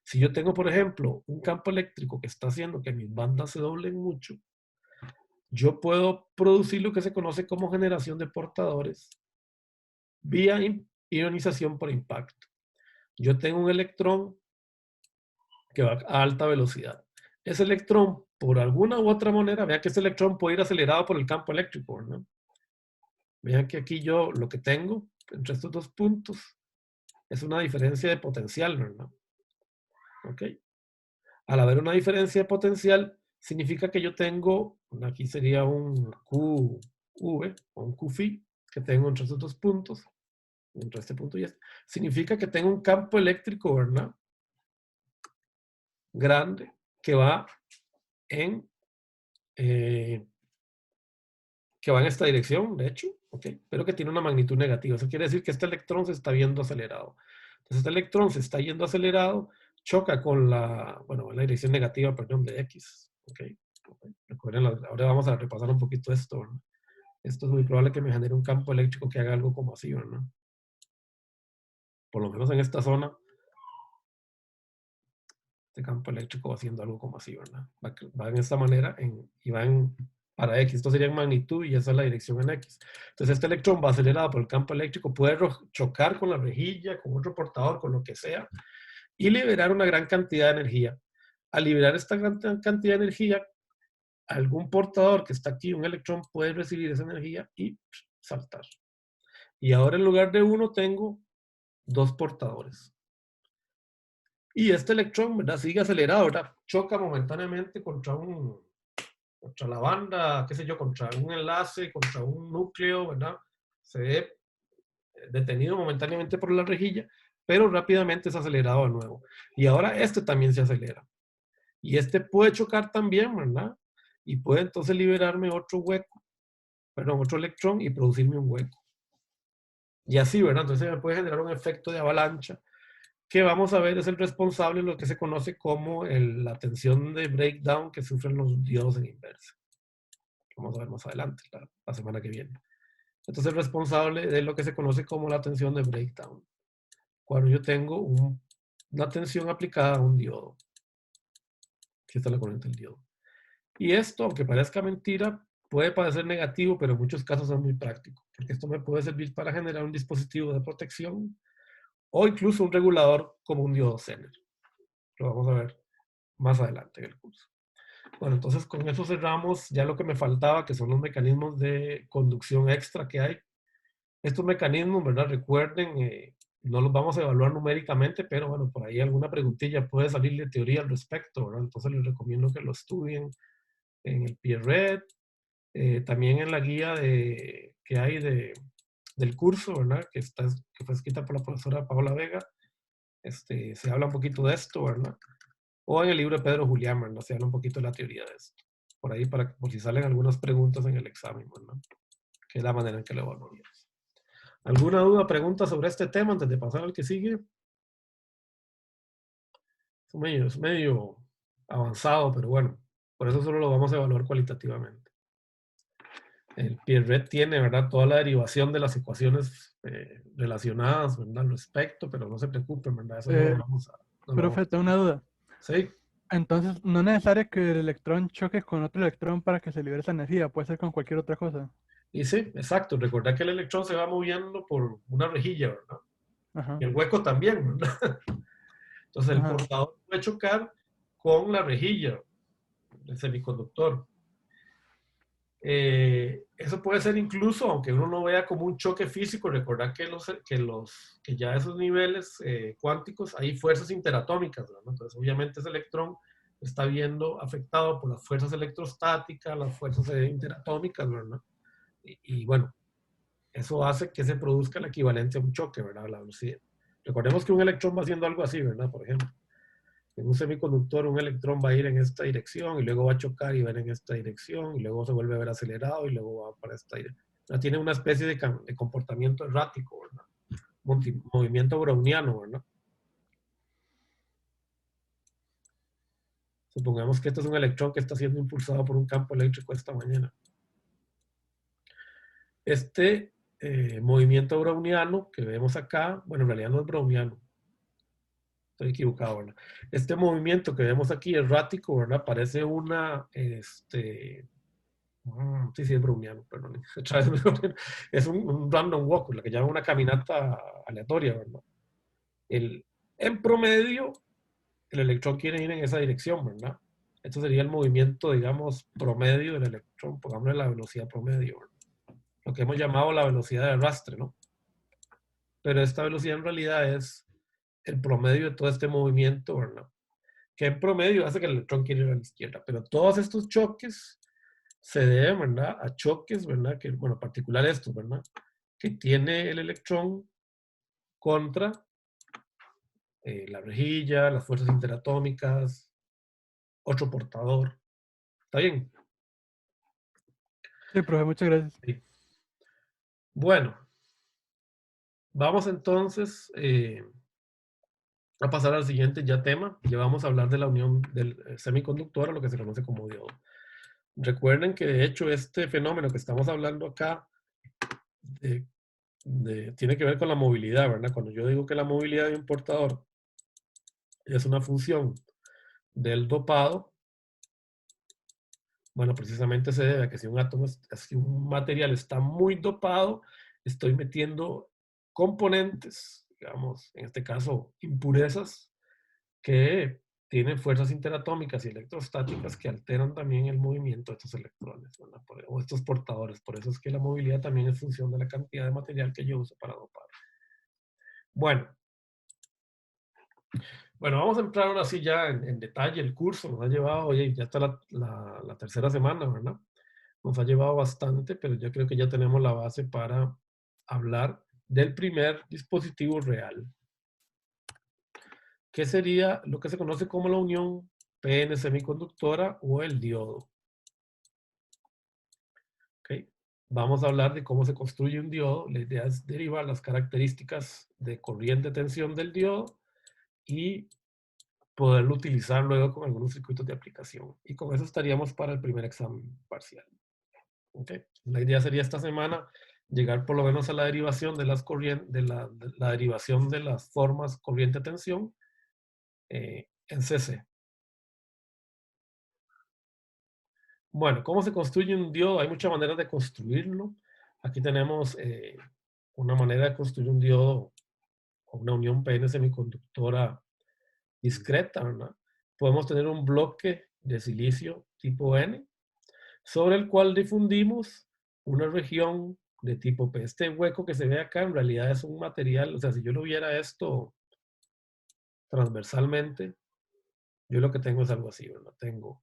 Si yo tengo, por ejemplo, un campo eléctrico que está haciendo que mis bandas se doblen mucho, yo puedo producir lo que se conoce como generación de portadores vía ionización por impacto. Yo tengo un electrón que va a alta velocidad. Ese electrón, por alguna u otra manera, vean que ese electrón puede ir acelerado por el campo eléctrico, ¿no? Vean que aquí yo lo que tengo entre estos dos puntos es una diferencia de potencial, ¿verdad? ¿Ok? Al haber una diferencia de potencial, significa que yo tengo, aquí sería un QV o un QFI, que tengo entre estos dos puntos, entre este punto y este, significa que tengo un campo eléctrico, ¿verdad? Grande, que va en esta dirección, de hecho, ¿okay? Pero que tiene una magnitud negativa. Eso quiere decir que este electrón se está viendo acelerado. Entonces, este electrón se está yendo acelerado, choca con la dirección negativa, perdón, de X. ¿Okay? Recuerden, ahora vamos a repasar un poquito esto, ¿verdad? Esto es muy probable que me genere un campo eléctrico que haga algo como así, ¿verdad? Por lo menos en esta zona, este campo eléctrico va haciendo algo como así, ¿verdad? Va en esta manera y va para X. Esto sería en magnitud y esa es la dirección en X. Entonces este electrón va acelerado por el campo eléctrico, puede chocar con la rejilla, con otro portador, con lo que sea, y liberar una gran cantidad de energía. Al liberar esta gran cantidad de energía, algún portador que está aquí, un electrón, puede recibir esa energía y saltar. Y ahora en lugar de uno tengo dos portadores. Y este electrón, ¿verdad? Sigue acelerado, ¿verdad? Choca momentáneamente contra la banda, qué sé yo, contra un enlace, contra un núcleo, ¿verdad? Se ve detenido momentáneamente por la rejilla, pero rápidamente es acelerado de nuevo. Y ahora este también se acelera. Y este puede chocar también, ¿verdad? Y puede entonces liberarme otro hueco, perdón, otro electrón y producirme un hueco. Y así, ¿verdad? Entonces me puede generar un efecto de avalancha que vamos a ver es el responsable de lo que se conoce como la tensión de breakdown que sufren los diodos en inversa. Vamos a ver más adelante, la semana que viene. Entonces, el responsable de lo que se conoce como la tensión de breakdown. Cuando yo tengo una tensión aplicada a un diodo. Aquí está la corriente del diodo. Y esto, aunque parezca mentira, puede parecer negativo, pero en muchos casos es muy práctico, porque esto me puede servir para generar un dispositivo de protección o incluso un regulador como un diodo Zener. Lo vamos a ver más adelante en el curso. Bueno, entonces con eso cerramos ya lo que me faltaba, que son los mecanismos de conducción extra que hay. Estos mecanismos, ¿verdad? Recuerden, no los vamos a evaluar numéricamente, pero bueno, por ahí alguna preguntilla puede salir de teoría al respecto, ¿verdad? Entonces les recomiendo que lo estudien en el PRED, también en la guía que hay del curso, ¿verdad? Que fue escrita por la profesora Paola Vega. Se habla un poquito de esto, ¿verdad? O en el libro de Pedro Julián, ¿verdad? Se habla un poquito de la teoría de esto. Por ahí, por si salen algunas preguntas en el examen, ¿verdad? Que es la manera en que lo evaluaríamos. ¿Alguna duda, pregunta sobre este tema antes de pasar al que sigue? Es medio avanzado, pero bueno, por eso solo lo vamos a evaluar cualitativamente. El PRED tiene, ¿verdad? Toda la derivación de las ecuaciones relacionadas, ¿verdad? Al respecto, pero no se preocupen, ¿verdad? Eso no lo vamos a... Profe, tengo una duda. Sí. Entonces, no es necesario que el electrón choque con otro electrón para que se libere esa energía, puede ser con cualquier otra cosa. Y sí, exacto. Recordad que el electrón se va moviendo por una rejilla, ¿verdad? Ajá, Y el hueco también, ¿verdad? Entonces el ajá. portador puede chocar con la rejilla del semiconductor. Eso puede ser incluso, aunque uno no vea como un choque físico, recordad que ya esos niveles cuánticos hay fuerzas interatómicas, ¿verdad? Entonces obviamente ese electrón está viendo afectado por las fuerzas electrostáticas, las fuerzas interatómicas, ¿verdad? Y bueno, eso hace que se produzca la equivalencia a un choque, ¿verdad? La velocidad. Recordemos que un electrón va haciendo algo así, ¿verdad? Por ejemplo, en un semiconductor un electrón va a ir en esta dirección y luego va a chocar y va a ir en esta dirección y luego se vuelve a ver acelerado y luego va para esta dirección. O sea, tiene una especie de comportamiento errático, ¿verdad? Movimiento browniano, ¿verdad? Supongamos que esto es un electrón que está siendo impulsado por un campo eléctrico esta mañana. Este movimiento browniano que vemos acá, bueno, en realidad no es browniano, estoy equivocado, ¿verdad? Este movimiento que vemos aquí errático, ¿verdad? Parece sí, sí, es browniano, perdón. Es un random walk, lo que llaman una caminata aleatoria, ¿verdad? En promedio, el electrón quiere ir en esa dirección, ¿verdad? Esto sería el movimiento, digamos, promedio del electrón, pongámosle la velocidad promedio, ¿verdad? Lo que hemos llamado la velocidad de arrastre, ¿no? Pero esta velocidad en realidad es el promedio de todo este movimiento, ¿verdad? Que en promedio hace que el electrón quiera ir a la izquierda. Pero todos estos choques se deben, ¿verdad? A choques, ¿verdad? Que, bueno, en particular estos, ¿verdad? Que tiene el electrón contra la rejilla, las fuerzas interatómicas, otro portador. ¿Está bien? Sí, profe, muchas gracias. Sí. Bueno, vamos entonces a pasar al siguiente ya tema. Ya vamos a hablar de la unión del semiconductor, a lo que se conoce como diodo. Recuerden que de hecho este fenómeno que estamos hablando acá tiene que ver con la movilidad, ¿verdad? Cuando yo digo que la movilidad de un portador es una función del dopado, bueno, precisamente se debe a que si si un material está muy dopado, estoy metiendo componentes, digamos, en este caso impurezas, que tienen fuerzas interatómicas y electrostáticas que alteran también el movimiento de estos electrones, ¿verdad? O estos portadores. Por eso es que la movilidad también es función de la cantidad de material que yo uso para dopar. Bueno, vamos a entrar ahora sí ya en detalle. El curso nos ha llevado, oye, ya está la tercera semana, ¿verdad? Nos ha llevado bastante, pero yo creo que ya tenemos la base para hablar del primer dispositivo real, que sería lo que se conoce como la unión PN semiconductora o el diodo. ¿Okay? Vamos a hablar de cómo se construye un diodo. La idea es derivar las características de corriente tensión del diodo y poderlo utilizar luego con algunos circuitos de aplicación. Y con eso estaríamos para el primer examen parcial. ¿Okay? La idea sería esta semana llegar por lo menos a la derivación de las corrientes, de la derivación de las formas corriente-tensión en CC. Bueno, ¿cómo se construye un diodo? Hay muchas maneras de construirlo. Aquí tenemos una manera de construir un diodo con una unión PN semiconductora discreta, ¿verdad? Podemos tener un bloque de silicio tipo N sobre el cual difundimos una región de tipo P. Este hueco que se ve acá en realidad es un material, o sea, si yo lo viera esto transversalmente, yo lo que tengo es algo así, ¿verdad? Tengo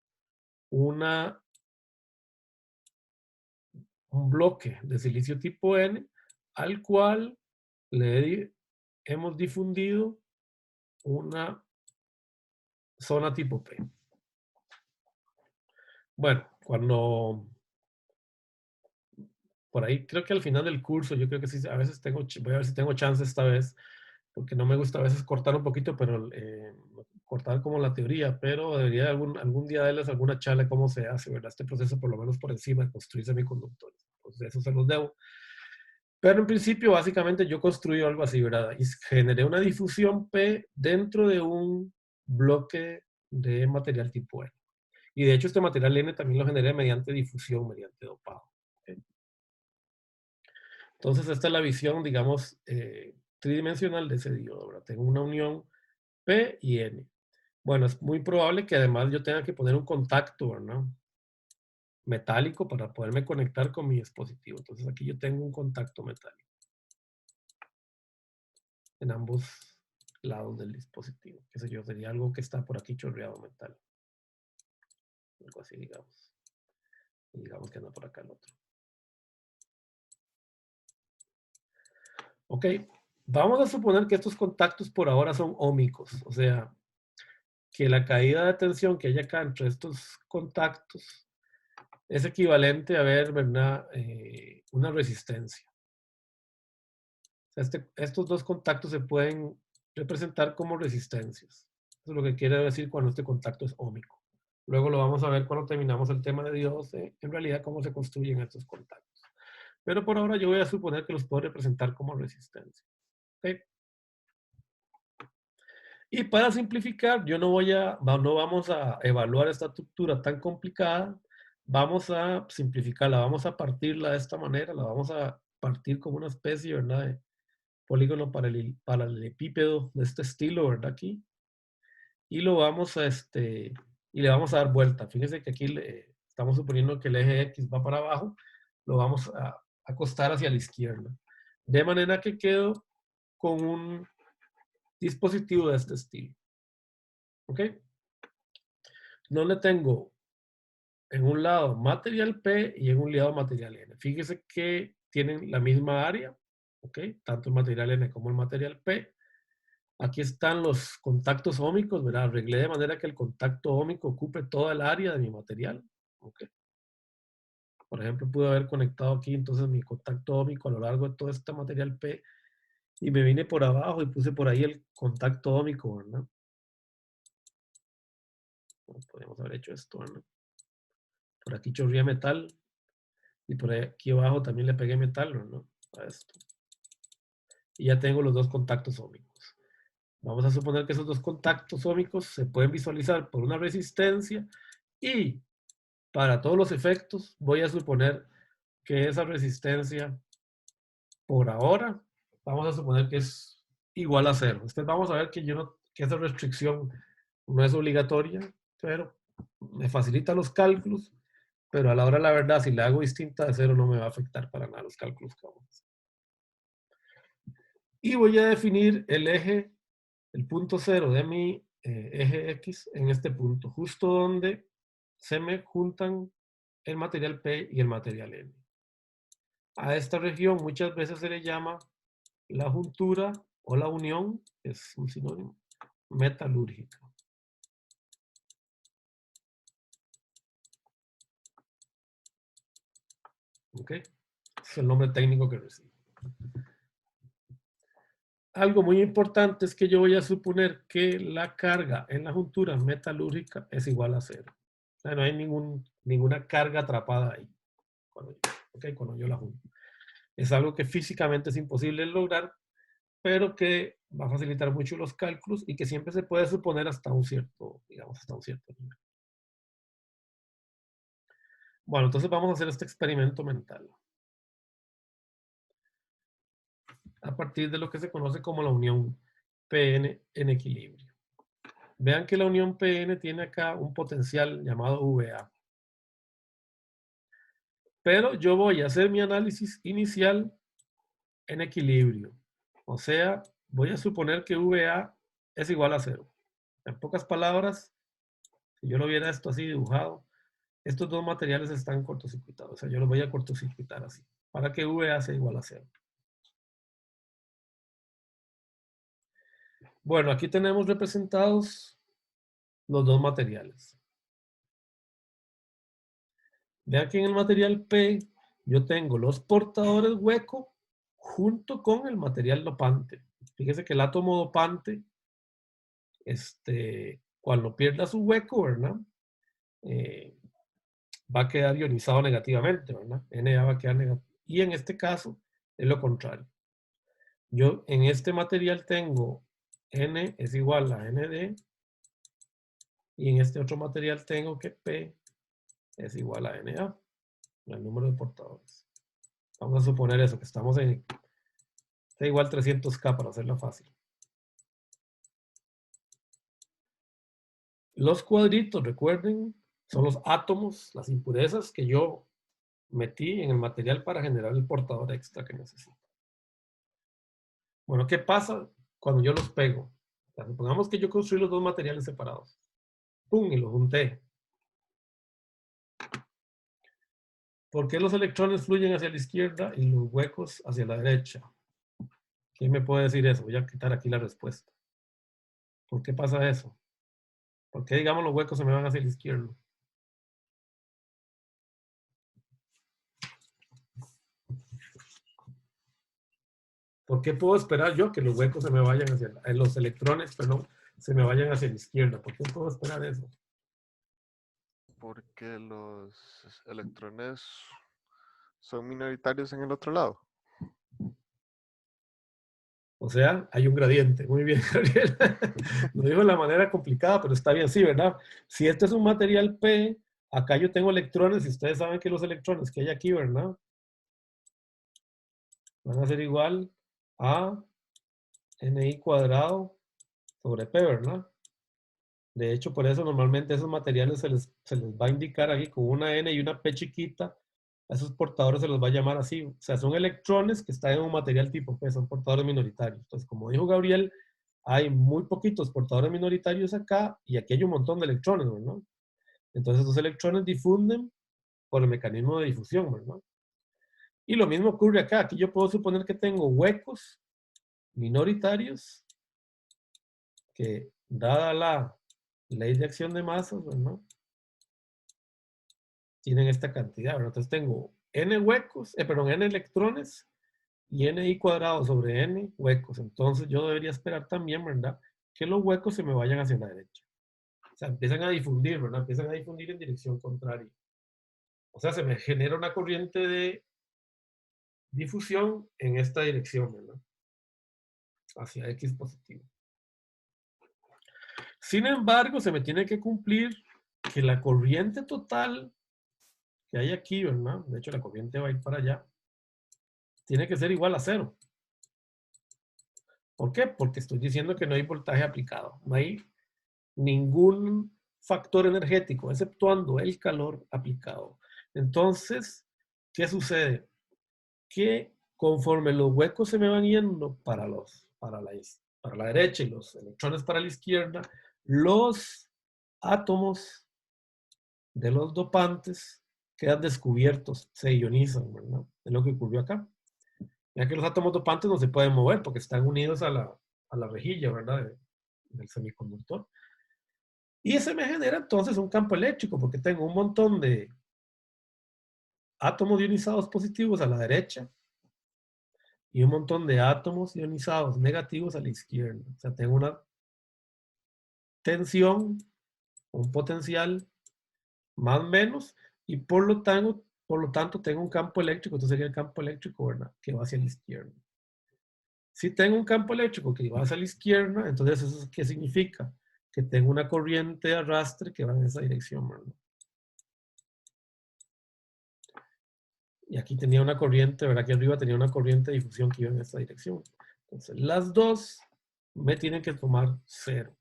un bloque de silicio tipo N al cual hemos difundido una zona tipo P. Bueno, cuando por ahí, creo que al final del curso, yo creo que sí, a veces voy a ver si tengo chance esta vez, porque no me gusta a veces cortar un poquito, pero cortar como la teoría, pero debería algún día darles alguna charla de cómo se hace, ¿verdad? Este proceso por lo menos por encima de construir semiconductores. Pues eso se los debo. Pero en principio, básicamente, yo construí algo así, ¿verdad? Y generé una difusión P dentro de un bloque de material tipo N. Y de hecho, este material N también lo generé mediante difusión, mediante dopado. ¿Okay? Entonces, esta es la visión, digamos, tridimensional de ese diodo, ¿verdad? Tengo una unión P y N. Bueno, es muy probable que además yo tenga que poner un contacto, ¿verdad? Metálico para poderme conectar con mi dispositivo. Entonces, aquí yo tengo un contacto metálico en ambos lados del dispositivo. Qué sé yo, sería algo que está por aquí chorreado metal. Algo así, digamos. Y digamos que anda por acá el otro. Ok, vamos a suponer que estos contactos por ahora son ómicos, o sea, que la caída de tensión que hay acá entre estos contactos es equivalente a ver, ¿verdad? Una resistencia. O sea, estos dos contactos se pueden representar como resistencias. Eso es lo que quiere decir cuando este contacto es ómico. Luego lo vamos a ver cuando terminamos el tema de diodos, en realidad cómo se construyen estos contactos. Pero por ahora yo voy a suponer que los puedo representar como resistencia. ¿Okay? Y para simplificar, no vamos a evaluar esta estructura tan complicada, vamos a simplificarla, vamos a partirla de esta manera, la vamos a partir como una especie, ¿verdad? De polígono paralelepípedo de este estilo, ¿verdad? Aquí. Y lo vamos a, y le vamos a dar vuelta. Fíjense que aquí estamos suponiendo que el eje X va para abajo, lo vamos a acostar hacia la izquierda. De manera que quedo con un dispositivo de este estilo. ¿Ok? No le tengo en un lado material P y en un lado material N. Fíjese que tienen la misma área, ¿ok? Tanto el material N como el material P. Aquí están los contactos ómicos, ¿verdad? Arreglé de manera que el contacto ómico ocupe toda el área de mi material, ¿ok? Por ejemplo, pude haber conectado aquí entonces mi contacto ómico a lo largo de todo este material P y me vine por abajo y puse por ahí el contacto ómico, ¿verdad? Podríamos haber hecho esto, ¿verdad? Por aquí chorría metal y por aquí abajo también le pegué metal, ¿no? A esto. Y ya tengo los dos contactos ómicos. Vamos a suponer que esos dos contactos ómicos se pueden visualizar por una resistencia y para todos los efectos voy a suponer que esa resistencia por ahora vamos a suponer que es igual a cero. Después vamos a ver que, que esa restricción no es obligatoria, pero me facilita los cálculos, pero a la hora de la verdad, si la hago distinta de cero no me va a afectar para nada los cálculos que vamos a hacer. Y voy a definir el eje, el punto cero de mi eje X en este punto, justo donde se me juntan el material P y el material N. A esta región muchas veces se le llama la juntura o la unión, es un sinónimo, metalúrgica. ¿Ok? Es el nombre técnico que recibe. algo muy importante es que yo voy a suponer que la carga en la juntura metalúrgica es igual a 0. O sea, no hay ninguna carga atrapada ahí cuando yo la junto. Es algo que físicamente es imposible lograr, pero que va a facilitar mucho los cálculos y que siempre se puede suponer hasta un cierto, digamos, hasta un cierto nivel. Bueno, entonces vamos a hacer este experimento mental a partir de lo que se conoce como la unión PN en equilibrio. Vean que la unión PN tiene acá un potencial llamado VA. Pero yo voy a hacer mi análisis inicial en equilibrio. O sea, voy a suponer que VA es igual a 0. En pocas palabras, si yo lo viera esto así dibujado, estos dos materiales están cortocircuitados. O sea, yo los voy a cortocircuitar así, para que VA sea igual a 0. Bueno, aquí tenemos representados los dos materiales. Vean que en el material P yo tengo los portadores hueco junto con el material dopante. Fíjese que el átomo dopante, cuando pierda su hueco, ¿verdad? Va a quedar ionizado negativamente, ¿verdad? Na va a quedar negativo. Y en este caso es lo contrario. Yo en este material tengo N es igual a ND y en este otro material tengo que P es igual a Na, el número de portadores. Vamos a suponer eso, que estamos en T igual 300K para hacerlo fácil. Los cuadritos, recuerden, son los átomos, las impurezas que yo metí en el material para generar el portador extra que necesito. Bueno, ¿qué pasa cuando yo los pego? O sea, supongamos que yo construí los dos materiales separados. ¡Pum! Y los junté. ¿Por qué los electrones fluyen hacia la izquierda y los huecos hacia la derecha? ¿Quién me puede decir eso? Voy a quitar aquí la respuesta. ¿Por qué pasa eso? ¿Por qué, digamos, los huecos se me van hacia la izquierda? ¿Por qué puedo esperar yo que los huecos se me vayan hacia los electrones, perdón, se me vayan hacia la izquierda? ¿Por qué puedo esperar eso? Porque los electrones son minoritarios en el otro lado. O sea, hay un gradiente. Muy bien, Gabriel. Lo digo de la manera complicada, pero está bien, sí, ¿verdad? Si este es un material P, acá yo tengo electrones y ustedes saben que los electrones que hay aquí, ¿verdad? Van a ser igual a Ni cuadrado sobre P, ¿verdad? De hecho, por eso normalmente esos materiales se les va a indicar aquí con una N y una P chiquita. A esos portadores se los va a llamar así. O sea, son electrones que están en un material tipo P, son portadores minoritarios. Entonces, como dijo Gabriel, hay muy poquitos portadores minoritarios acá y aquí hay un montón de electrones, ¿verdad? Entonces, esos electrones difunden por el mecanismo de difusión, ¿verdad? Y lo mismo ocurre acá. Aquí yo puedo suponer que tengo huecos minoritarios que, dada la ley de acción de masas, ¿no? Tienen esta cantidad, ¿verdad? Entonces tengo n huecos, perdón, n electrones y Ni cuadrado sobre N huecos. Entonces yo debería esperar también, ¿verdad? Que los huecos se me vayan hacia la derecha. O sea, empiezan a difundir, ¿verdad? Empiezan a difundir en dirección contraria. O sea, se me genera una corriente de difusión en esta dirección, ¿verdad? Hacia X positivo. Sin embargo, se me tiene que cumplir que la corriente total que hay aquí, ¿verdad? De hecho, la corriente va a ir para allá. Tiene que ser igual a 0. ¿Por qué? Porque estoy diciendo que no hay voltaje aplicado. No hay ningún factor energético, exceptuando el calor aplicado. Entonces, ¿qué sucede? Que conforme los huecos se me van yendo para la derecha y los electrones para la izquierda, los átomos de los dopantes quedan descubiertos, se ionizan, ¿verdad? Es lo que ocurrió acá. Ya que los átomos dopantes no se pueden mover porque están unidos a la rejilla, ¿verdad? Del semiconductor. Y ese me genera entonces un campo eléctrico porque tengo un montón de átomos ionizados positivos a la derecha y un montón de átomos ionizados negativos a la izquierda. O sea, tengo una tensión, un potencial más o menos, y por lo tanto tengo un campo eléctrico, entonces sería el campo eléctrico, ¿verdad?, que va hacia la izquierda. Si tengo un campo eléctrico que va hacia la izquierda, entonces ¿eso qué significa? Que tengo una corriente de arrastre que va en esa dirección, ¿verdad? Y aquí tenía una corriente, ¿verdad? Aquí arriba tenía una corriente de difusión que iba en esta dirección. Entonces, las dos me tienen que tomar 0.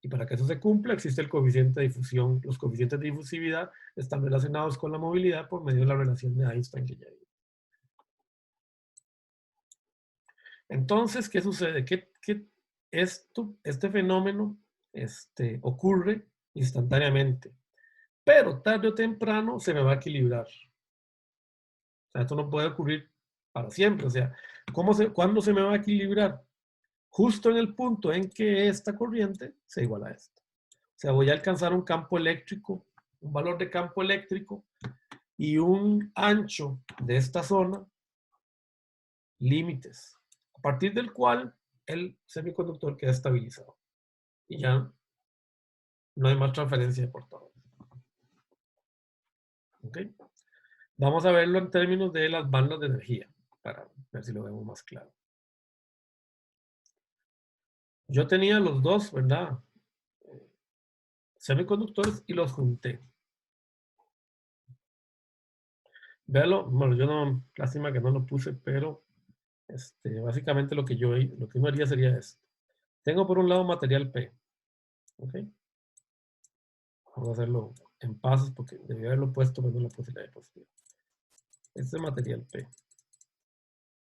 Y para que eso se cumpla, existe el coeficiente de difusión. Los coeficientes de difusividad están relacionados con la movilidad por medio de la relación de Einstein que ya vimos. Entonces, ¿qué sucede? Este fenómeno ocurre instantáneamente, pero tarde o temprano se me va a equilibrar. O sea, esto no puede ocurrir para siempre. O sea, ¿cuándo se me va a equilibrar? Justo en el punto en que esta corriente se iguala a esta. O sea, voy a alcanzar un campo eléctrico, un valor de campo eléctrico y un ancho de esta zona, límites, a partir del cual el semiconductor queda estabilizado. Y ya no hay más transferencia de portadores. ¿Ok? Vamos a verlo en términos de las bandas de energía, para ver si lo vemos más claro. Yo tenía los dos, ¿verdad?, semiconductores y los junté. Véalo, bueno, yo no, lástima que no lo puse, pero básicamente lo que uno haría sería esto. Tengo por un lado material P. ¿Ok? Vamos a hacerlo en pasos porque debía haberlo puesto, pero no lo puse en la diapositiva. Este es material P.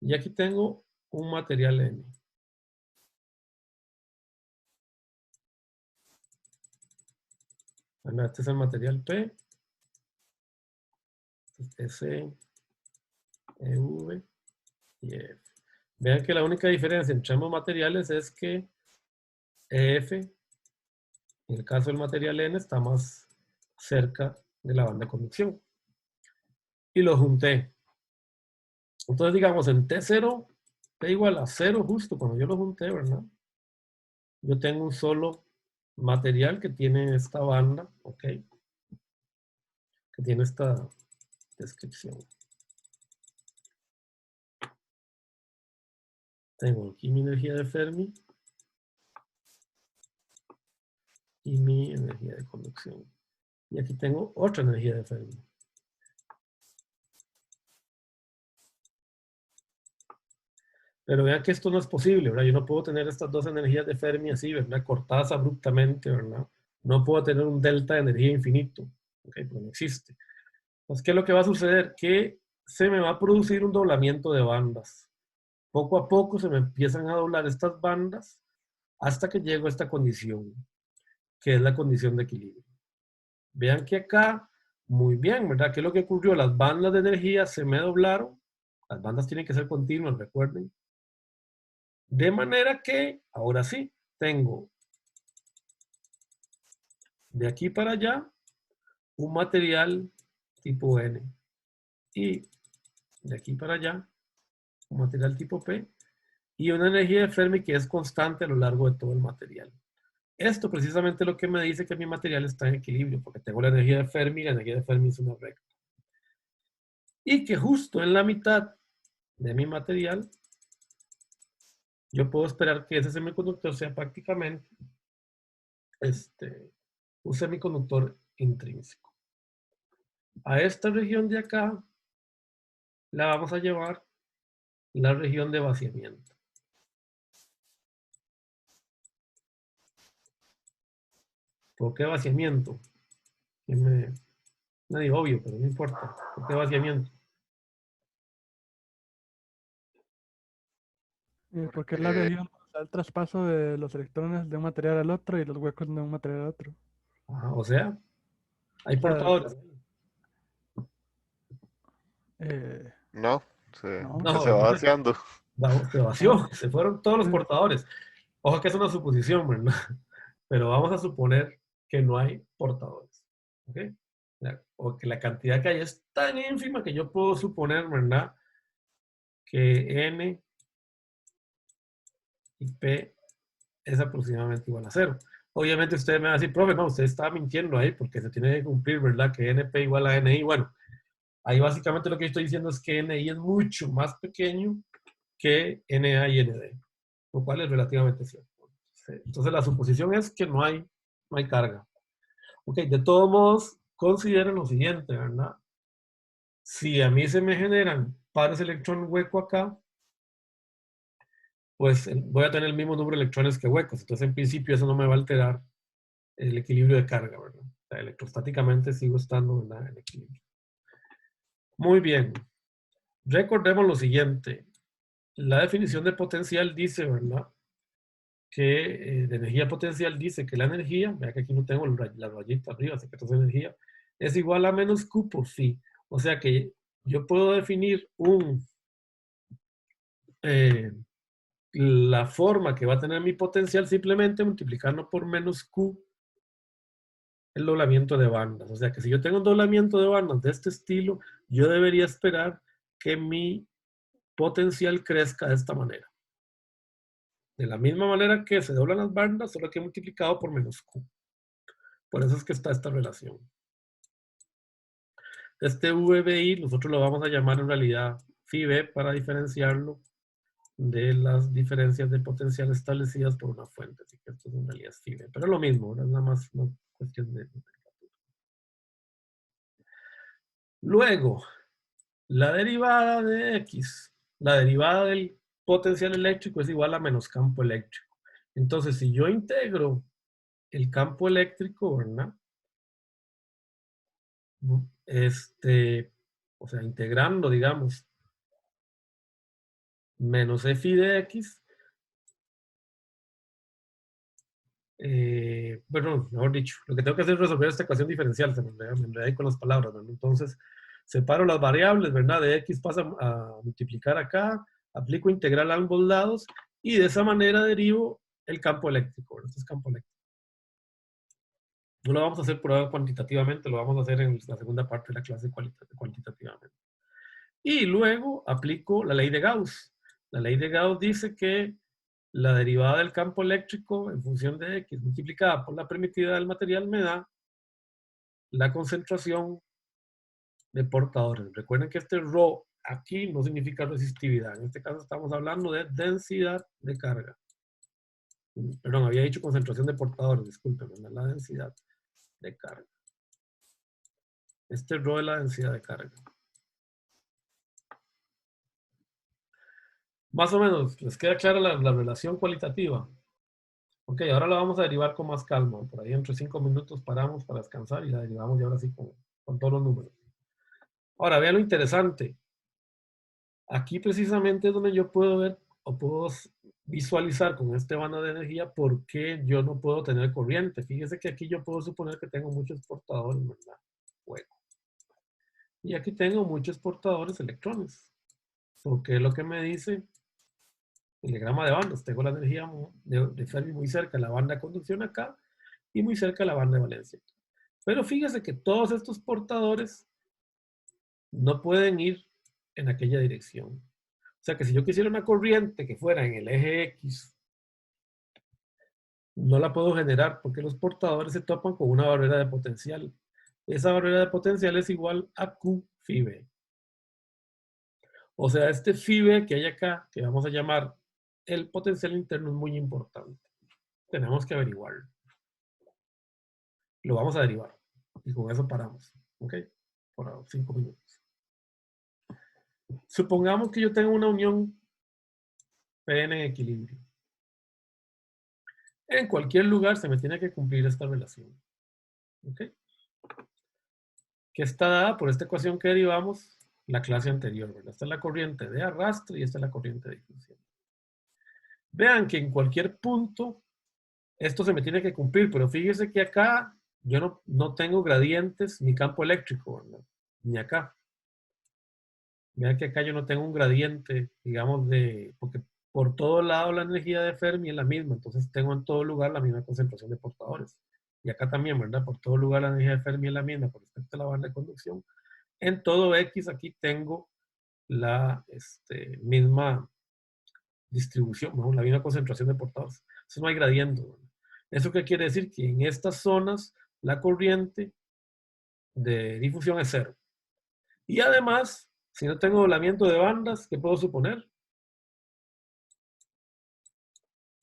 Y aquí tengo un material N. Bueno, este es el material P. S, EV y EF. Vean que la única diferencia entre ambos materiales es que EF, en el caso del material N, está más cerca de la banda de conducción. Y lo junté. Entonces, digamos, en T0, T igual a 0 justo cuando yo lo junté, ¿verdad? Yo tengo un solo material que tiene esta banda, ¿ok? Que tiene esta descripción. Tengo aquí mi energía de Fermi y mi energía de conducción. Y aquí tengo otra energía de Fermi. Pero vean que esto no es posible, ¿verdad? Yo no puedo tener estas dos energías de Fermi así, ¿verdad? Cortadas abruptamente, ¿verdad? No puedo tener un delta de energía infinito, ¿ok? Porque no existe. Entonces, ¿qué es lo que va a suceder? Que se me va a producir un doblamiento de bandas. Poco a poco se me empiezan a doblar estas bandas hasta que llego a esta condición, que es la condición de equilibrio. Vean que acá, muy bien, ¿verdad? ¿Qué es lo que ocurrió? Las bandas de energía se me doblaron. Las bandas tienen que ser continuas, recuerden. De manera que, ahora sí, tengo de aquí para allá un material tipo N. Y de aquí para allá, un material tipo P. Y una energía de Fermi que es constante a lo largo de todo el material. Esto precisamente es lo que me dice que mi material está en equilibrio, porque tengo la energía de Fermi y la energía de Fermi es una recta. Y que justo en la mitad de mi material, yo puedo esperar que ese semiconductor sea prácticamente un semiconductor intrínseco. A esta región de acá la vamos a llevar la región de vaciamiento. ¿Por qué vaciamiento? Medio obvio, pero no importa. ¿Por qué vaciamiento? Porque es la región donde está el traspaso de los electrones de un material al otro y los huecos de un material al otro. Ajá, o sea, hay O sea, portadores. No, no. se va vaciando. Se vació, se fueron todos los portadores. Ojo que es una suposición, ¿verdad? Pero vamos a suponer que no hay portadores. ¿Ok? O que la cantidad que hay es tan ínfima que yo puedo suponer, ¿verdad? que N y P es aproximadamente igual a 0. Obviamente usted me va a decir, profe, no, usted está mintiendo ahí porque se tiene que cumplir, ¿verdad? Que NP igual a NI. Bueno, ahí básicamente lo que estoy diciendo es que NI es mucho más pequeño que NA y ND, lo cual es relativamente cierto. Entonces la suposición es que no hay carga. Ok, de todos modos, consideren lo siguiente, ¿verdad? Si a mí se me generan pares electrón hueco acá, pues voy a tener el mismo número de electrones que huecos. Entonces, en principio, eso no me va a alterar el equilibrio de carga, ¿verdad? O sea, electrostáticamente sigo estando, ¿verdad?, en equilibrio. Muy bien. Recordemos lo siguiente. La definición de potencial dice, ¿verdad?, que de energía potencial dice que la energía, vea que aquí no tengo la rayita arriba, así que esto es energía, es igual a menos Q por phi. O sea que yo puedo definir la forma que va a tener mi potencial simplemente multiplicando por menos Q el doblamiento de bandas. O sea que si yo tengo un doblamiento de bandas de este estilo, yo debería esperar que mi potencial crezca de esta manera. De la misma manera que se doblan las bandas, solo que he multiplicado por menos Q. Por eso es que está esta relación. Este VBI nosotros lo vamos a llamar en realidad phi-B para diferenciarlo de las diferencias de potencial establecidas por una fuente. Así que esto en realidad es phi-B. Pero es lo mismo, es nada más una cuestión de... Luego, la derivada de X, la derivada del potencial eléctrico es igual a menos campo eléctrico. Entonces, si yo integro el campo eléctrico, ¿verdad? O sea, integrando, digamos, menos Fi de X, bueno, mejor dicho, lo que tengo que hacer es resolver esta ecuación diferencial, se me enredé ahí con las palabras, ¿verdad? Entonces, separo las variables, ¿verdad? De X pasa a multiplicar acá, aplico integral a ambos lados, y de esa manera derivo el campo eléctrico, ¿verdad? Este es campo eléctrico. No lo vamos a hacer por ahora cuantitativamente, lo vamos a hacer en la segunda parte de la clase cuantitativamente. Y luego aplico la ley de Gauss. La ley de Gauss dice que la derivada del campo eléctrico en función de X multiplicada por la permitividad del material me da la concentración de portadores. Recuerden que este ρ aquí no significa resistividad. En este caso estamos hablando de densidad de carga. Perdón, había dicho concentración de portadores, discúlpenme, no es la densidad de carga. Este ρ es la densidad de carga. Más o menos, ¿les queda clara la relación cualitativa? Ok, ahora la vamos a derivar con más calma. Por ahí entre 5 minutos paramos para descansar y la derivamos ya ahora sí con todos los números. Ahora, vean lo interesante. Aquí precisamente es donde yo puedo ver o puedo visualizar con este banda de energía por qué yo no puedo tener corriente. Fíjese que aquí yo puedo suponer que tengo muchos portadores, ¿verdad? Bueno. Y aquí tengo muchos portadores electrones. Porque es lo que me dice el diagrama de bandas. Tengo la energía de Fermi muy cerca de la banda de conducción acá y muy cerca de la banda de valencia. Pero fíjese que todos estos portadores no pueden ir en aquella dirección. O sea que si yo quisiera una corriente que fuera en el eje X, no la puedo generar porque los portadores se topan con una barrera de potencial. Esa barrera de potencial es igual a Q phi B. O sea, este phi B que hay acá, que vamos a llamar el potencial interno, es muy importante. Tenemos que averiguarlo. Lo vamos a derivar. Y con eso paramos. ¿Ok? Por 5 minutos. Supongamos que yo tengo una unión PN en equilibrio. En cualquier lugar se me tiene que cumplir esta relación. ¿Ok? Que está dada por esta ecuación que derivamos la clase anterior, ¿verdad? Esta es la corriente de arrastre y esta es la corriente de difusión. Vean que en cualquier punto esto se me tiene que cumplir, pero fíjese que acá yo no tengo gradientes ni campo eléctrico, ¿verdad? Ni acá. Vean que acá yo no tengo un gradiente, digamos, porque por todo lado la energía de Fermi es la misma, entonces tengo en todo lugar la misma concentración de portadores. Y acá también, ¿verdad? Por todo lugar la energía de Fermi es la misma con respecto a la banda de conducción. En todo X aquí tengo la misma distribución, ¿no? La misma concentración de portadores. Entonces no hay gradiente, ¿no? ¿Eso qué quiere decir? Que en estas zonas la corriente de difusión es cero. Y además, si no tengo doblamiento de bandas, ¿qué puedo suponer?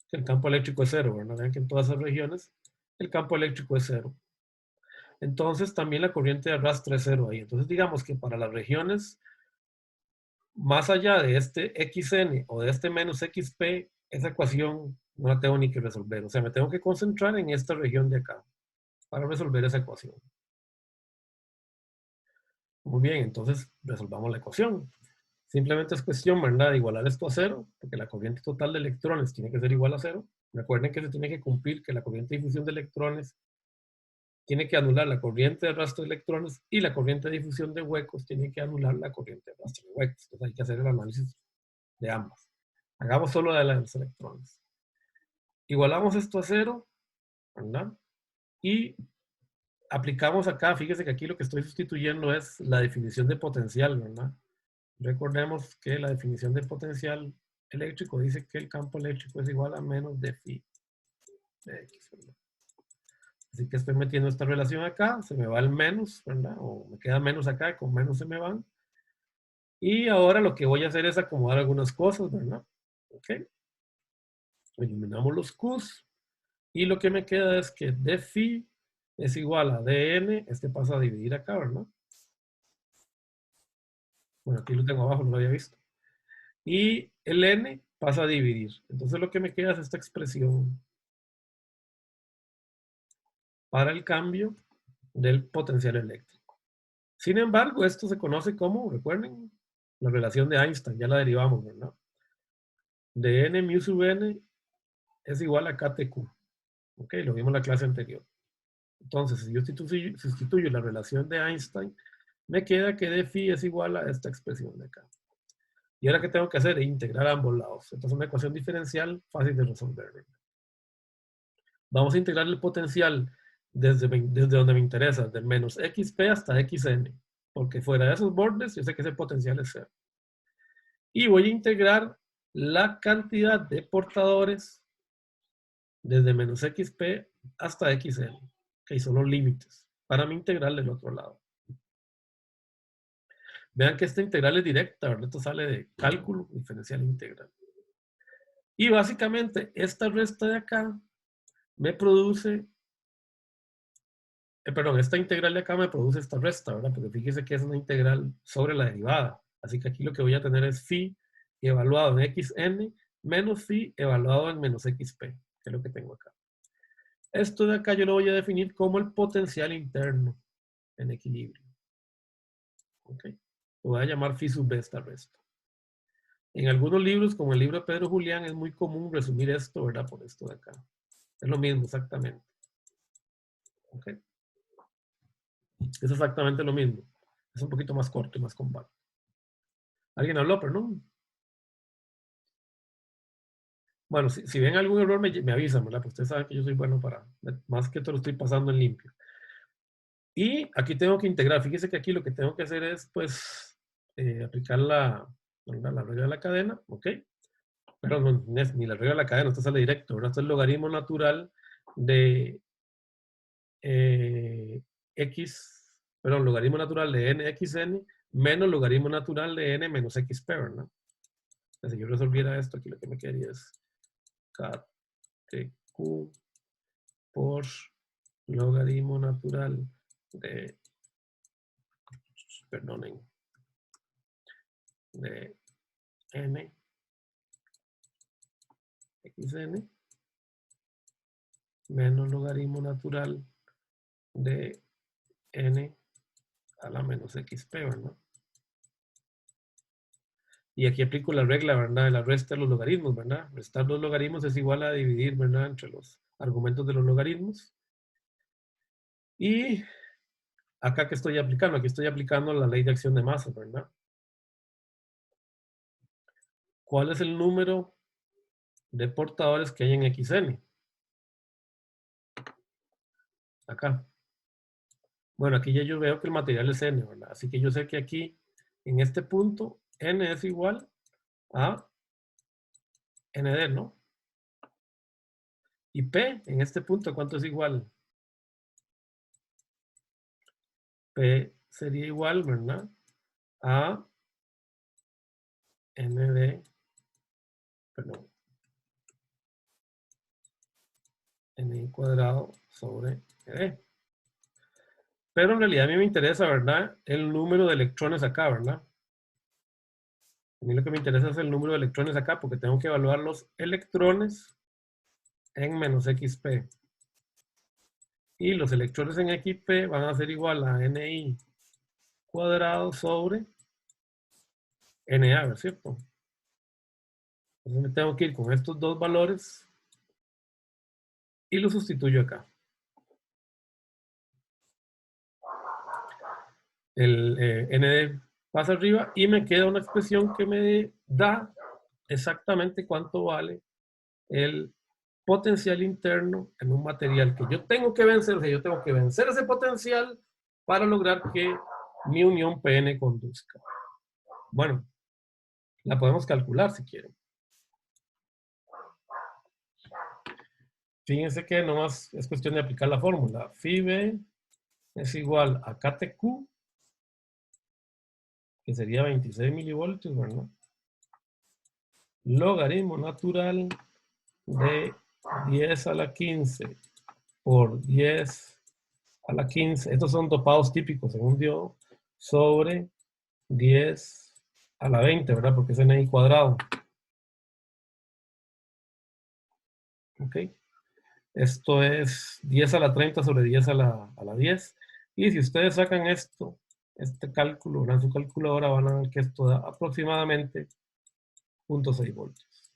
Que el campo eléctrico es cero, ¿verdad? Vean que en todas esas regiones el campo eléctrico es cero. Entonces también la corriente de arrastre es cero ahí. Entonces digamos que para las regiones más allá de este xn o de este menos xp, esa ecuación no la tengo ni que resolver. O sea, me tengo que concentrar en esta región de acá para resolver esa ecuación. Muy bien, entonces resolvamos la ecuación. Simplemente es cuestión, ¿verdad?, de igualar esto a cero, porque la corriente total de electrones tiene que ser igual a cero. Recuerden que se tiene que cumplir que la corriente de difusión de electrones tiene que anular la corriente de arrastre de electrones y la corriente de difusión de huecos tiene que anular la corriente de arrastre de huecos. Entonces hay que hacer el análisis de ambas. Hagamos solo de los electrones. Igualamos esto a cero, ¿verdad? Y aplicamos acá, fíjese que aquí lo que estoy sustituyendo es la definición de potencial, ¿verdad? Recordemos que la definición de potencial eléctrico dice que el campo eléctrico es igual a menos de phi de x, ¿verdad? Así que estoy metiendo esta relación acá, se me va el menos, ¿verdad? O me queda menos acá, con menos se me van. Y ahora lo que voy a hacer es acomodar algunas cosas, ¿verdad? Ok. Eliminamos los q's. Y lo que me queda es que d phi es igual a dn, pasa a dividir acá, ¿verdad? Bueno, aquí lo tengo abajo, no lo había visto. Y el n pasa a dividir. Entonces lo que me queda es esta expresión para el cambio del potencial eléctrico. Sin embargo, esto se conoce como, recuerden, la relación de Einstein, ya la derivamos, ¿verdad? Dn mu sub n es igual a KTQ. Ok, lo vimos en la clase anterior. Entonces, si yo sustituyo la relación de Einstein, me queda que d phi es igual a esta expresión de acá. Y ahora, ¿qué tengo que hacer? Integrar a ambos lados. Entonces, una ecuación diferencial fácil de resolver. Vamos a integrar el potencial desde donde me interesa, de menos xp hasta xn. Porque fuera de esos bordes, yo sé que ese potencial es cero. Y voy a integrar la cantidad de portadores desde menos xp hasta xn. Que son los límites. Para mi integral del otro lado. Vean que esta integral es directa, ¿verdad? Esto sale de cálculo diferencial integral. Y básicamente esta resta de acá me produce, esta integral de acá me produce esta resta, ¿verdad? Porque fíjese que es una integral sobre la derivada. Así que aquí lo que voy a tener es phi evaluado en xn menos phi evaluado en menos xp, que es lo que tengo acá. Esto de acá yo lo voy a definir como el potencial interno en equilibrio. ¿Ok? Lo voy a llamar phi sub b esta resta. En algunos libros, como el libro de Pedro Julián, es muy común resumir esto, ¿verdad? Por esto de acá. Es lo mismo, exactamente. ¿Ok? Es exactamente lo mismo. Es un poquito más corto y más compacto. ¿Alguien habló, pero no? Bueno, si ven algún error, me avisan, ¿verdad? Pues ustedes saben que yo soy bueno para, más que todo lo estoy pasando en limpio. Y aquí tengo que integrar. Fíjese que aquí lo que tengo que hacer es, pues, aplicar la regla de la cadena, ¿ok? Pero no, ni la regla de la cadena, esto sale directo, ¿verdad? Esto es el logaritmo natural de logaritmo natural de nxn menos logaritmo natural de n menos xp, ¿verdad? Si yo resolviera esto, aquí lo que me quedaría es KTQ por logaritmo natural de, perdonen, de n xn menos logaritmo natural de n a la menos xp, ¿verdad? Y aquí aplico la regla, ¿verdad? De la resta de los logaritmos, ¿verdad? Restar los logaritmos es igual a dividir, ¿verdad? Entre los argumentos de los logaritmos. Y acá que estoy aplicando, aquí estoy aplicando la ley de acción de masa, ¿verdad? ¿Cuál es el número de portadores que hay en xn? Acá. Bueno, aquí ya yo veo que el material es n, ¿verdad? Así que yo sé que aquí, en este punto, N es igual a ND, ¿no? Y P, en este punto, ¿cuánto es igual? P sería igual, ¿verdad? A ND, perdón, NI cuadrado sobre ND. Pero en realidad a mí me interesa, ¿verdad? El número de electrones acá, ¿verdad? A mí lo que me interesa es el número de electrones acá, porque tengo que evaluar los electrones en menos XP. Y los electrones en XP van a ser igual a NI cuadrado sobre NA, ¿cierto? Entonces me tengo que ir con estos dos valores y los sustituyo acá. El ND pasa arriba y me queda una expresión que me da exactamente cuánto vale el potencial interno en un material que yo tengo que vencer. O sea, yo tengo que vencer ese potencial para lograr que mi unión PN conduzca. Bueno, la podemos calcular si quieren. Fíjense que nomás es cuestión de aplicar la fórmula. Phi B es igual a KTQ, que sería 26 milivoltios, ¿verdad? Logaritmo natural de 10 a la 15 por 10 a la 15. Estos son dopados típicos en un diodo sobre 10 a la 20, ¿verdad? Porque es NI cuadrado. ¿Ok? Esto es 10 a la 30 sobre 10 a la 10. Y si ustedes sacan esto, este cálculo, en su calculadora, van a ver que esto da aproximadamente 0.6 voltios.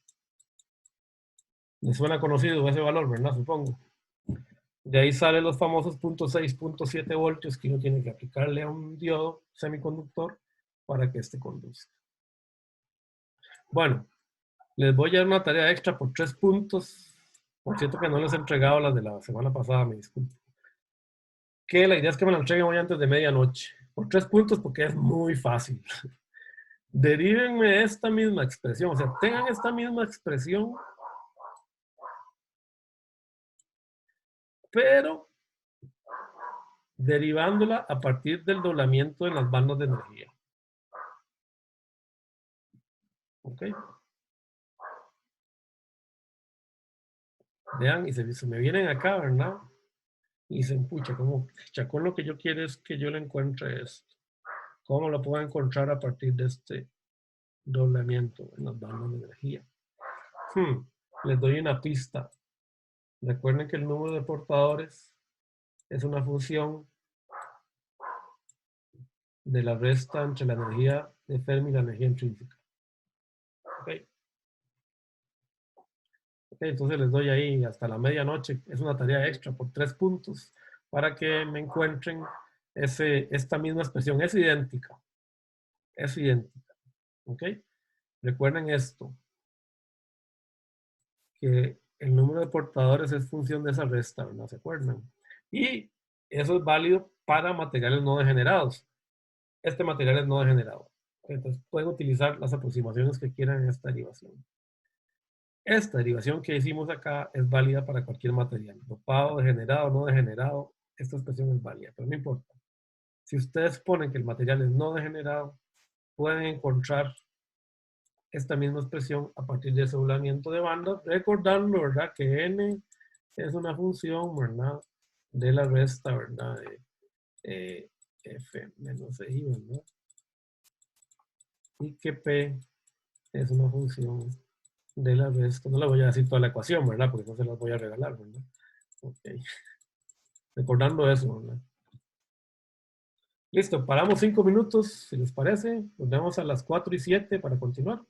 Les suena conocido ese valor, ¿verdad? Supongo. De ahí salen los famosos 0.6, 0.7 voltios que uno tiene que aplicarle a un diodo semiconductor para que este conduzca. Bueno, les voy a dar una tarea extra por 3 puntos. Por cierto que no les he entregado las de la semana pasada, me disculpo. Que la idea es que me la entreguen hoy antes de medianoche. Por 3 puntos porque es muy fácil. Derivenme esta misma expresión, o sea, tengan esta misma expresión, pero derivándola a partir del doblamiento en las bandas de energía. ¿Ok? Vean, y se me vienen acá, ¿verdad? Y dicen, pucha, como Chacón lo que yo quiero es que yo le encuentre esto. ¿Cómo lo puedo encontrar a partir de este doblamiento en las bandas de energía? Les doy una pista. Recuerden que el número de portadores es una función de la resta entre la energía de Fermi y la energía intrínseca. ¿Ok? Entonces les doy ahí hasta la medianoche. Es una tarea extra por 3 puntos para que me encuentren esta misma expresión. Es idéntica. Es idéntica. ¿Ok? Recuerden esto, que el número de portadores es función de esa resta, ¿no se acuerdan? Y eso es válido para materiales no degenerados. Este material es no degenerado. Entonces pueden utilizar las aproximaciones que quieran en esta derivación. Esta derivación que hicimos acá es válida para cualquier material. Dopado, degenerado, no degenerado. Esta expresión es válida, pero no importa. Si ustedes ponen que el material es no degenerado, pueden encontrar esta misma expresión a partir de ese doblamiento de bandas, recordando, ¿verdad? Que n es una función, ¿verdad? De la resta, ¿verdad? De f menos i, ¿verdad? Y que p es una función de la resta. No le voy a decir toda la ecuación, ¿verdad? Porque no se las voy a regalar, ¿verdad? Ok. Recordando eso, ¿verdad? Listo, paramos 5 minutos, si les parece. Nos vemos a las 4:07 para continuar.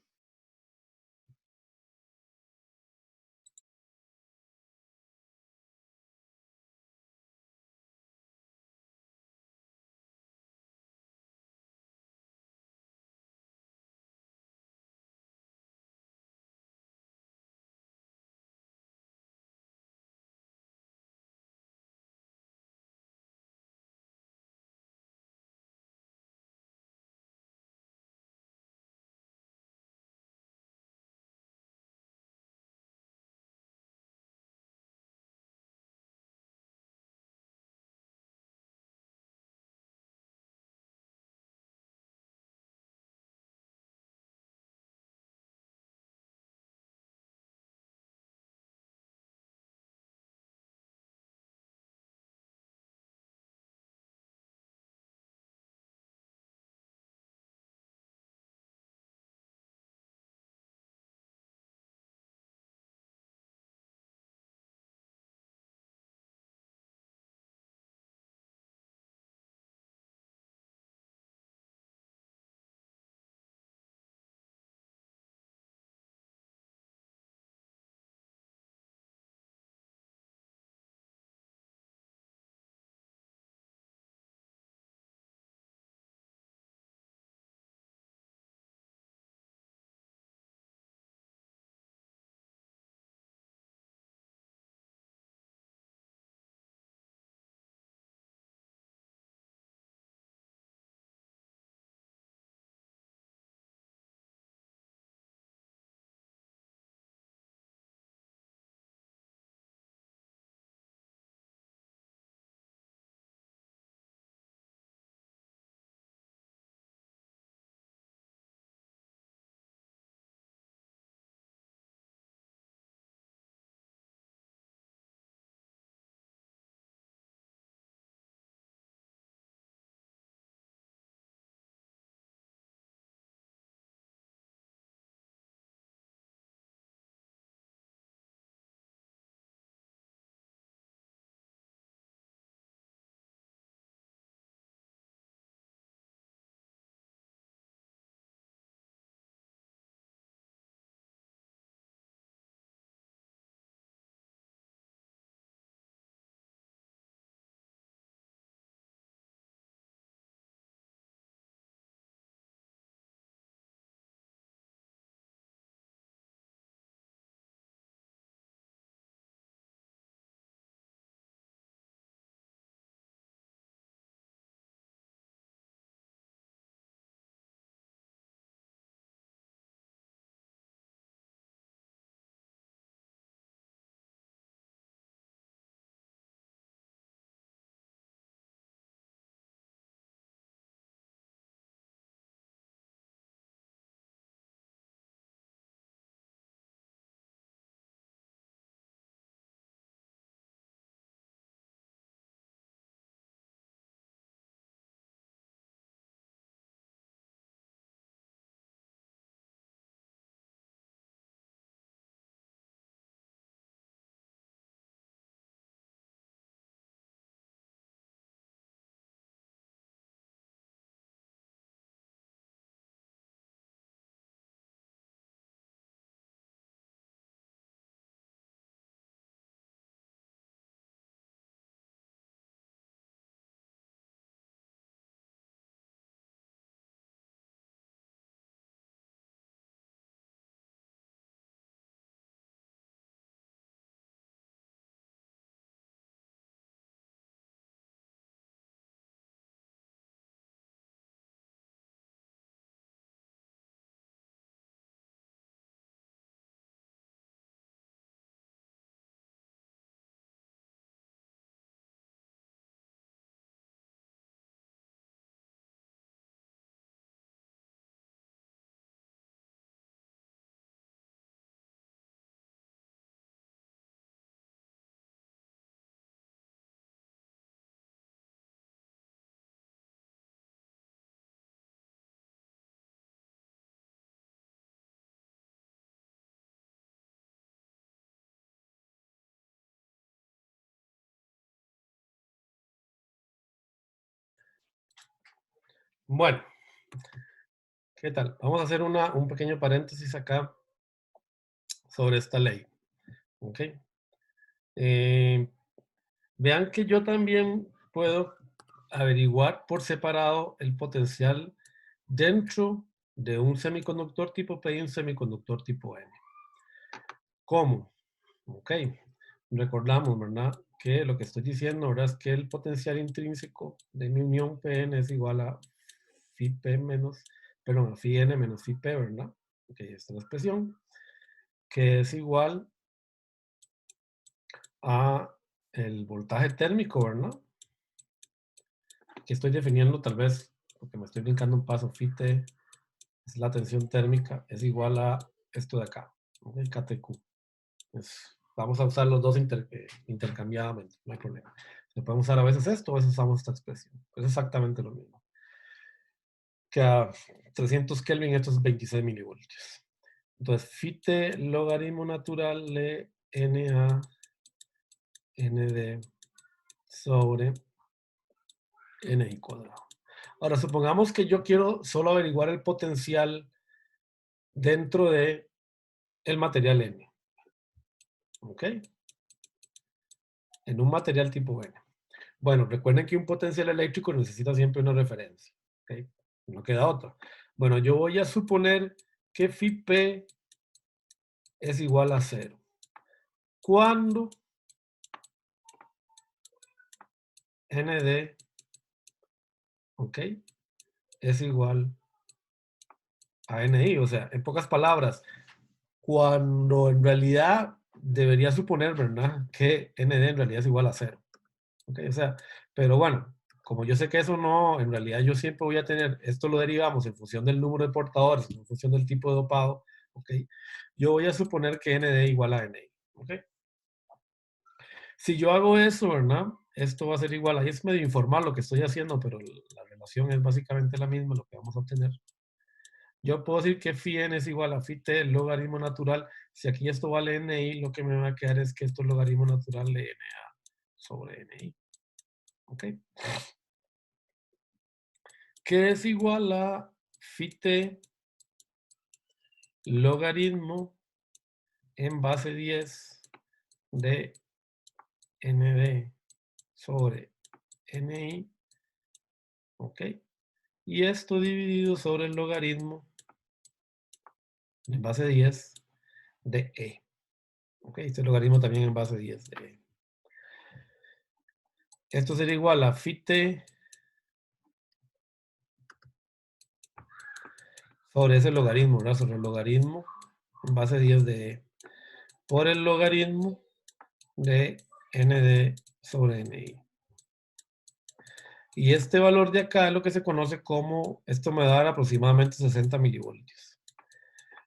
Bueno, ¿qué tal? Vamos a hacer un pequeño paréntesis acá sobre esta ley. ¿Ok? Vean que yo también puedo averiguar por separado el potencial dentro de un semiconductor tipo P y un semiconductor tipo N. ¿Cómo? Ok. Recordamos, ¿verdad? Que lo que estoy diciendo ahora es que el potencial intrínseco de mi unión Pn es igual a phi P menos, perdón, a phi N menos phi P, ¿verdad? Ok, esta es la expresión, que es igual a el voltaje térmico, ¿verdad? Que estoy definiendo tal vez, porque me estoy brincando un paso, phi T es la tensión térmica, es igual a esto de acá, ¿ok? KTQ. Vamos a usar los dos intercambiadamente, no hay problema. Se puede usar a veces esto, a veces usamos esta expresión. Es exactamente lo mismo. Que a 300 Kelvin esto es 26 milivoltios. Entonces, phi T logaritmo natural de NA ND sobre NI cuadrado. Ahora, supongamos que yo quiero solo averiguar el potencial dentro de el material N. ¿Ok? En un material tipo N. Bueno, recuerden que un potencial eléctrico necesita siempre una referencia. ¿Ok? No queda otra. Bueno, yo voy a suponer que phi P es igual a 0. Cuando ND, ¿ok? Es igual a NI. O sea, en pocas palabras, cuando en realidad debería suponer, ¿verdad? Que ND en realidad es igual a 0. ¿Ok? O sea, pero bueno, como yo sé que eso no, en realidad yo siempre voy a tener, esto lo derivamos en función del número de portadores, en función del tipo de dopado, ¿ok? Yo voy a suponer que ND igual a NI, ¿ok? Si yo hago eso, ¿verdad? Esto va a ser igual, ahí es medio informal lo que estoy haciendo, pero la relación es básicamente la misma, lo que vamos a obtener. Yo puedo decir que phi n es igual a phi t, el logaritmo natural. Si aquí esto vale ni, lo que me va a quedar es que esto es logaritmo natural de na sobre ni. ¿Ok? Que es igual a phi t logaritmo en base 10 de nd sobre ni. ¿Ok? Y esto dividido sobre el logaritmo en base 10 de e. ¿Ok? Este logaritmo también en base 10 de e. Esto sería igual a phi t sobre ese logaritmo, ¿verdad? Sobre el logaritmo en base 10 de e por el logaritmo de nd sobre ni. Y este valor de acá es lo que se conoce como, esto me da aproximadamente 60 milivoltios.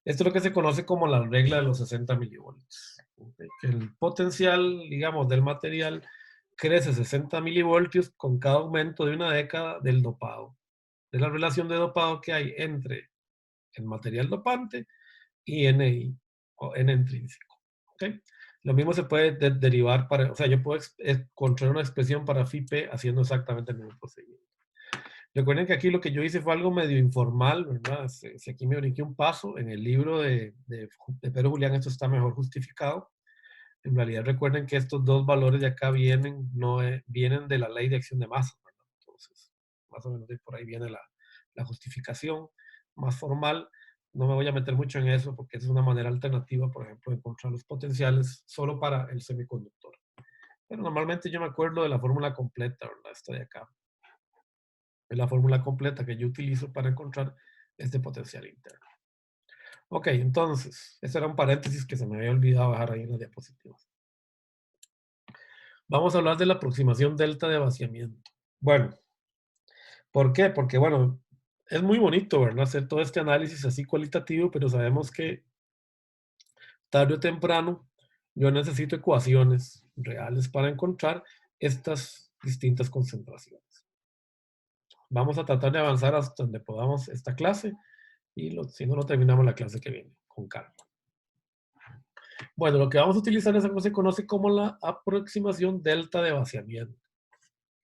Esto es lo que se conoce como la regla de los 60 milivoltios. ¿Okay? Que el potencial, digamos, del material crece 60 milivoltios con cada aumento de una década del dopado. De la relación de dopado que hay entre el material dopante y NI, o N intrínseco. ¿Okay? Lo mismo se puede derivar para, o sea, yo puedo encontrar una expresión para phi P haciendo exactamente el mismo procedimiento. Recuerden que aquí lo que yo hice fue algo medio informal, ¿verdad? Si aquí me brinqué un paso, en el libro de Pedro Julián esto está mejor justificado. En realidad recuerden que estos dos valores de acá vienen, no, vienen de la ley de acción de masa, ¿verdad? Entonces, más o menos de por ahí viene la justificación más formal. No me voy a meter mucho en eso porque es una manera alternativa, por ejemplo, de encontrar los potenciales solo para el semiconductor. Pero normalmente yo me acuerdo de la fórmula completa, ¿verdad? Esta de acá. Es la fórmula completa que yo utilizo para encontrar este potencial interno. Ok, entonces, este era un paréntesis que se me había olvidado dejar ahí en las diapositivas. Vamos a hablar de la aproximación delta de vaciamiento. Bueno, ¿por qué? Porque, bueno, es muy bonito, ¿verdad? Hacer todo este análisis así cualitativo, pero sabemos que tarde o temprano yo necesito ecuaciones reales para encontrar estas distintas concentraciones. Vamos a tratar de avanzar hasta donde podamos esta clase y si no, lo terminamos la clase que viene, con calma. Bueno, lo que vamos a utilizar es algo que se conoce como la aproximación delta de vaciamiento,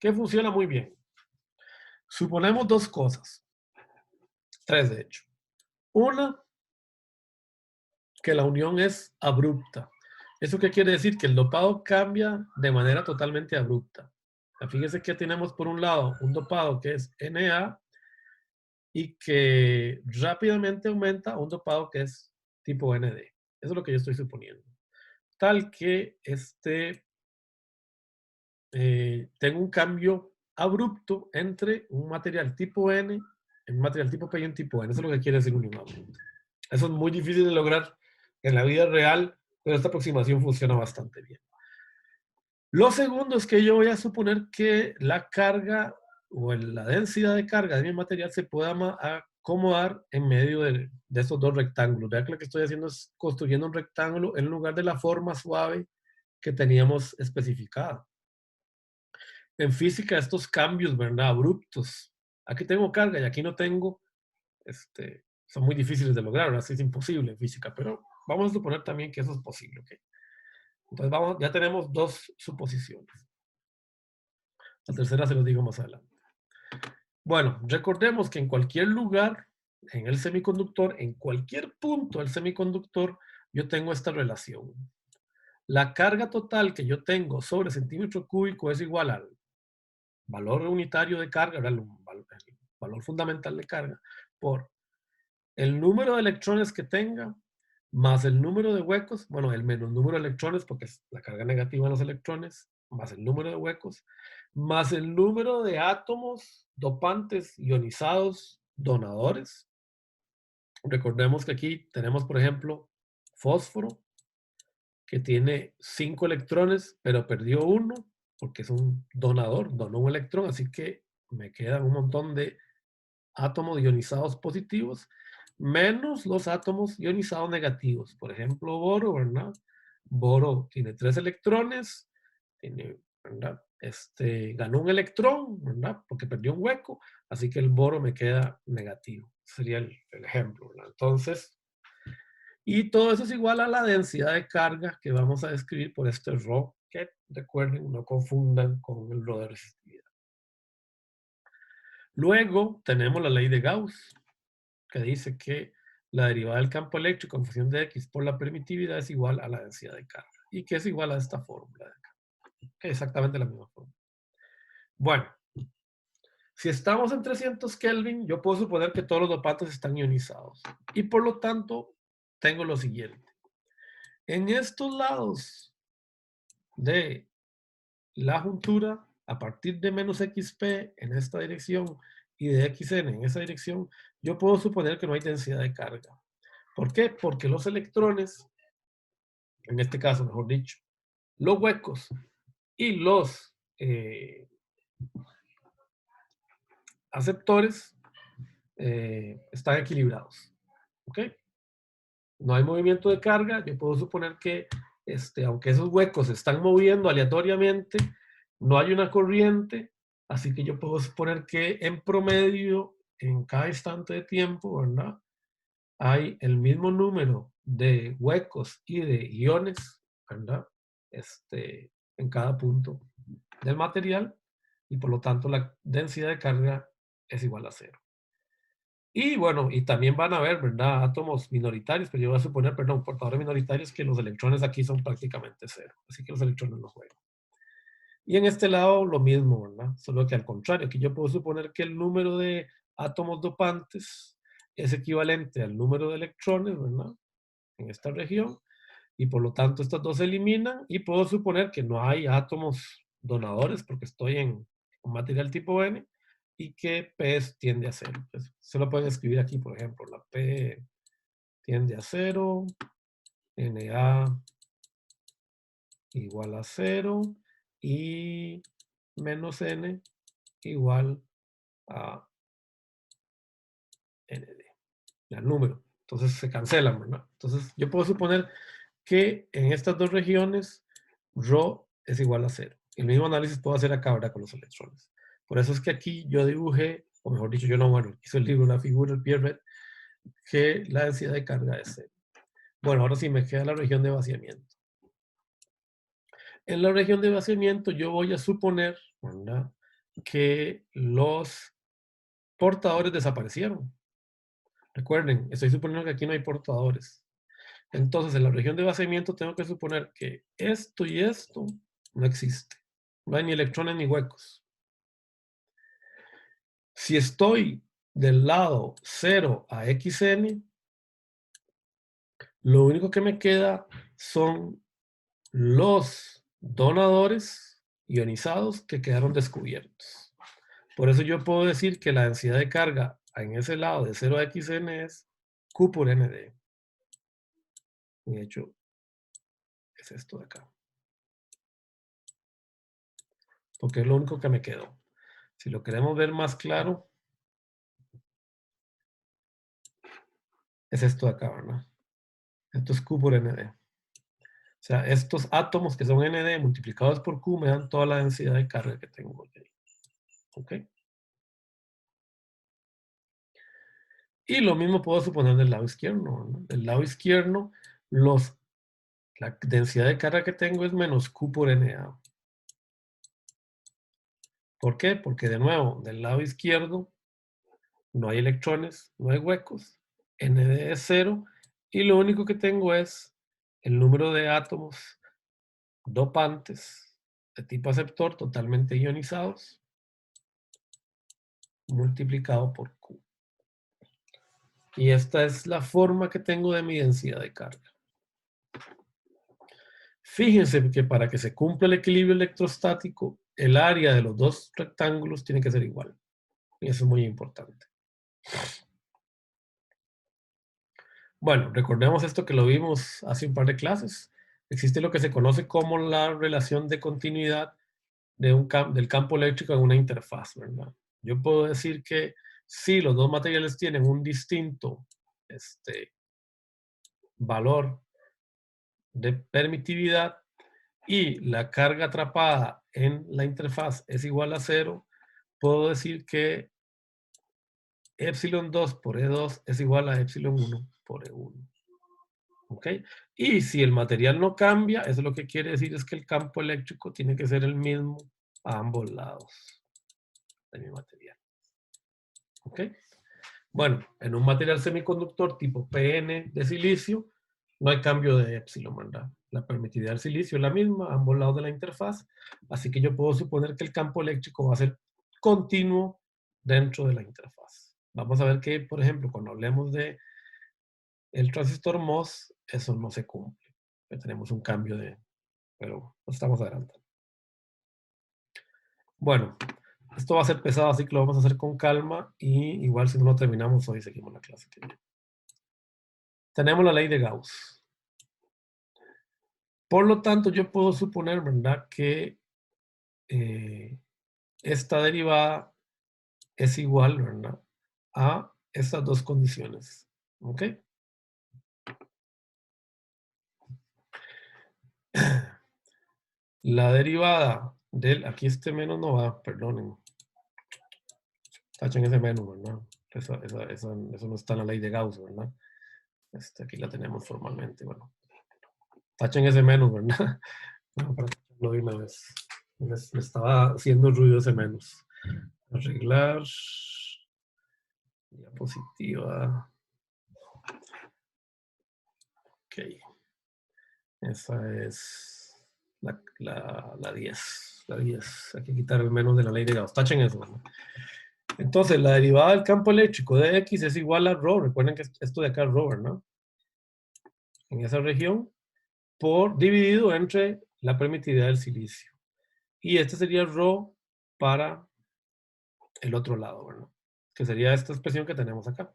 que funciona muy bien. Suponemos dos cosas. Tres, de hecho. Una, que la unión es abrupta. ¿Eso qué quiere decir? Que el dopado cambia de manera totalmente abrupta. Fíjense que tenemos por un lado un dopado que es Na y que rápidamente aumenta a un dopado que es tipo Nd. Eso es lo que yo estoy suponiendo. Tal que tengo un cambio abrupto entre un material tipo N, un material tipo P y un tipo N. Eso es lo que quiere decir unión abrupta. Eso es muy difícil de lograr en la vida real, pero esta aproximación funciona bastante bien. Lo segundo es que yo voy a suponer que la carga o la densidad de carga de mi material se pueda acomodar en medio de estos dos rectángulos. Vean que lo que estoy haciendo es construyendo un rectángulo en lugar de la forma suave que teníamos especificada. En física, estos cambios, ¿verdad? Abruptos. Aquí tengo carga y aquí no tengo, son muy difíciles de lograr, así es imposible en física, pero vamos a suponer también que eso es posible, ¿ok? Entonces ya tenemos dos suposiciones. La tercera se los digo más adelante. Bueno, recordemos que en cualquier lugar, en el semiconductor, en cualquier punto del semiconductor, yo tengo esta relación. La carga total que yo tengo sobre centímetro cúbico es igual al valor unitario de carga, el valor fundamental de carga, por el número de electrones que tenga, más el número de huecos, bueno, el menos número de electrones, porque es la carga negativa de los electrones, más el número de huecos, más el número de átomos dopantes ionizados donadores. Recordemos que aquí tenemos, por ejemplo, fósforo, que tiene 5 electrones, pero perdió uno, porque es un donador, donó un electrón, así que me quedan un montón de átomos ionizados positivos, menos los átomos ionizados negativos. Por ejemplo, boro, ¿verdad? Boro tiene 3 electrones, ¿verdad? Ganó un electrón, ¿verdad? Porque perdió un hueco, así que el boro me queda negativo. Sería el ejemplo, ¿verdad? Entonces, y todo eso es igual a la densidad de carga que vamos a describir por este ρ, que recuerden, no confundan con el ρ de resistividad. Luego tenemos la ley de Gauss, que dice que la derivada del campo eléctrico en función de X por la permitividad es igual a la densidad de carga, y que es igual a esta fórmula de acá, que es exactamente la misma fórmula. Bueno, si estamos en 300 Kelvin, yo puedo suponer que todos los dopantes están ionizados, y por lo tanto tengo lo siguiente. En estos lados de la juntura, a partir de menos XP en esta dirección y de XN en esa dirección, yo puedo suponer que no hay densidad de carga. ¿Por qué? Porque los electrones, en este caso, mejor dicho, los huecos y los aceptores están equilibrados. ¿Ok? No hay movimiento de carga. Yo puedo suponer que, aunque esos huecos se están moviendo aleatoriamente, no hay una corriente, así que yo puedo suponer que en promedio, en cada instante de tiempo, ¿verdad? Hay el mismo número de huecos y de iones, ¿verdad? En cada punto del material, y por lo tanto la densidad de carga es igual a 0. Y bueno, y también van a haber, ¿verdad? Átomos minoritarios, pero yo voy a suponer, perdón, portadores minoritarios, que los electrones aquí son prácticamente 0. Así que los electrones no juegan. Y en este lado lo mismo, ¿verdad? Solo que al contrario, aquí yo puedo suponer que el número de átomos dopantes es equivalente al número de electrones, ¿verdad? En esta región. Y por lo tanto estas dos se eliminan y puedo suponer que no hay átomos donadores porque estoy en un material tipo N y que P tiende a 0. Pues, se lo pueden escribir aquí, por ejemplo, la P tiende a 0, Na igual a 0 y menos N igual a Nd, el número. Entonces se cancelan, ¿verdad? Entonces yo puedo suponer que en estas dos regiones ρ es igual a 0. El mismo análisis puedo hacer acá, ¿verdad? Con los electrones. Por eso es que aquí yo dibujé, o mejor dicho, yo no, bueno, hizo el libro, una figura, el Pierre, que la densidad de carga es 0. Bueno, ahora sí me queda la región de vaciamiento. En la región de vaciamiento yo voy a suponer, ¿verdad? Que los portadores desaparecieron. Recuerden, estoy suponiendo que aquí no hay portadores. Entonces, en la región de vaciamiento tengo que suponer que esto y esto no existe. No hay ni electrones ni huecos. Si estoy del lado 0 a xn, lo único que me queda son los donadores ionizados que quedaron descubiertos. Por eso yo puedo decir que la densidad de carga en ese lado de 0 a xn es Q por nd. De hecho, es esto de acá. Porque es lo único que me quedó. Si lo queremos ver más claro, es esto de acá, ¿verdad? Esto es Q por nd. O sea, estos átomos que son nd multiplicados por Q me dan toda la densidad de carga que tengo aquí. ¿Ok? Y lo mismo puedo suponer del lado izquierdo, ¿no? Del lado izquierdo, la densidad de carga que tengo es menos Q por Na. ¿Por qué? Porque de nuevo, del lado izquierdo no hay electrones, no hay huecos, Nd es 0, y lo único que tengo es el número de átomos dopantes de tipo aceptor totalmente ionizados multiplicado por Q. Y esta es la forma que tengo de mi densidad de carga. Fíjense que para que se cumpla el equilibrio electrostático, el área de los dos rectángulos tiene que ser igual. Y eso es muy importante. Bueno, recordemos esto que lo vimos hace un par de clases. Existe lo que se conoce como la relación de continuidad del campo eléctrico en una interfaz, ¿verdad? Yo puedo decir que si los dos materiales tienen un distinto valor de permitividad y la carga atrapada en la interfaz es igual a 0, puedo decir que epsilon 2 por E2 es igual a epsilon 1 por E1. ¿Ok? Y si el material no cambia, eso lo que quiere decir es que el campo eléctrico tiene que ser el mismo a ambos lados de mi material. ¿Ok? Bueno, en un material semiconductor tipo PN de silicio, no hay cambio de epsilon, ¿verdad? La permitividad del silicio es la misma a ambos lados de la interfaz, así que yo puedo suponer que el campo eléctrico va a ser continuo dentro de la interfaz. Vamos a ver que, por ejemplo, cuando hablemos de el transistor MOS, eso no se cumple. Ya tenemos un cambio pero estamos adelante. Bueno, esto va a ser pesado, así que lo vamos a hacer con calma y igual si no lo terminamos hoy, seguimos la clase que viene. Tenemos la ley de Gauss. Por lo tanto, yo puedo suponer, ¿verdad?, que esta derivada es igual, ¿verdad?, a estas dos condiciones. ¿Ok? La derivada del, aquí este menos no va, perdonen. Tachen ese menos, ¿verdad? Eso no está en la ley de Gauss, ¿verdad? Aquí la tenemos formalmente, bueno. Tachen ese menos, ¿verdad? No, para tacharlo de una vez. Me estaba haciendo ruido ese menos. Arreglar. Diapositiva. Ok. Esa es la 10. La 10. Hay que quitar el menos de la ley de Gauss. Tachen eso, ¿verdad? Entonces, la derivada del campo eléctrico de X es igual a ρ. Recuerden que esto de acá es ρ, ¿no? En esa región, dividido entre la permitividad del silicio. Y este sería ρ para el otro lado, ¿verdad? Que sería esta expresión que tenemos acá.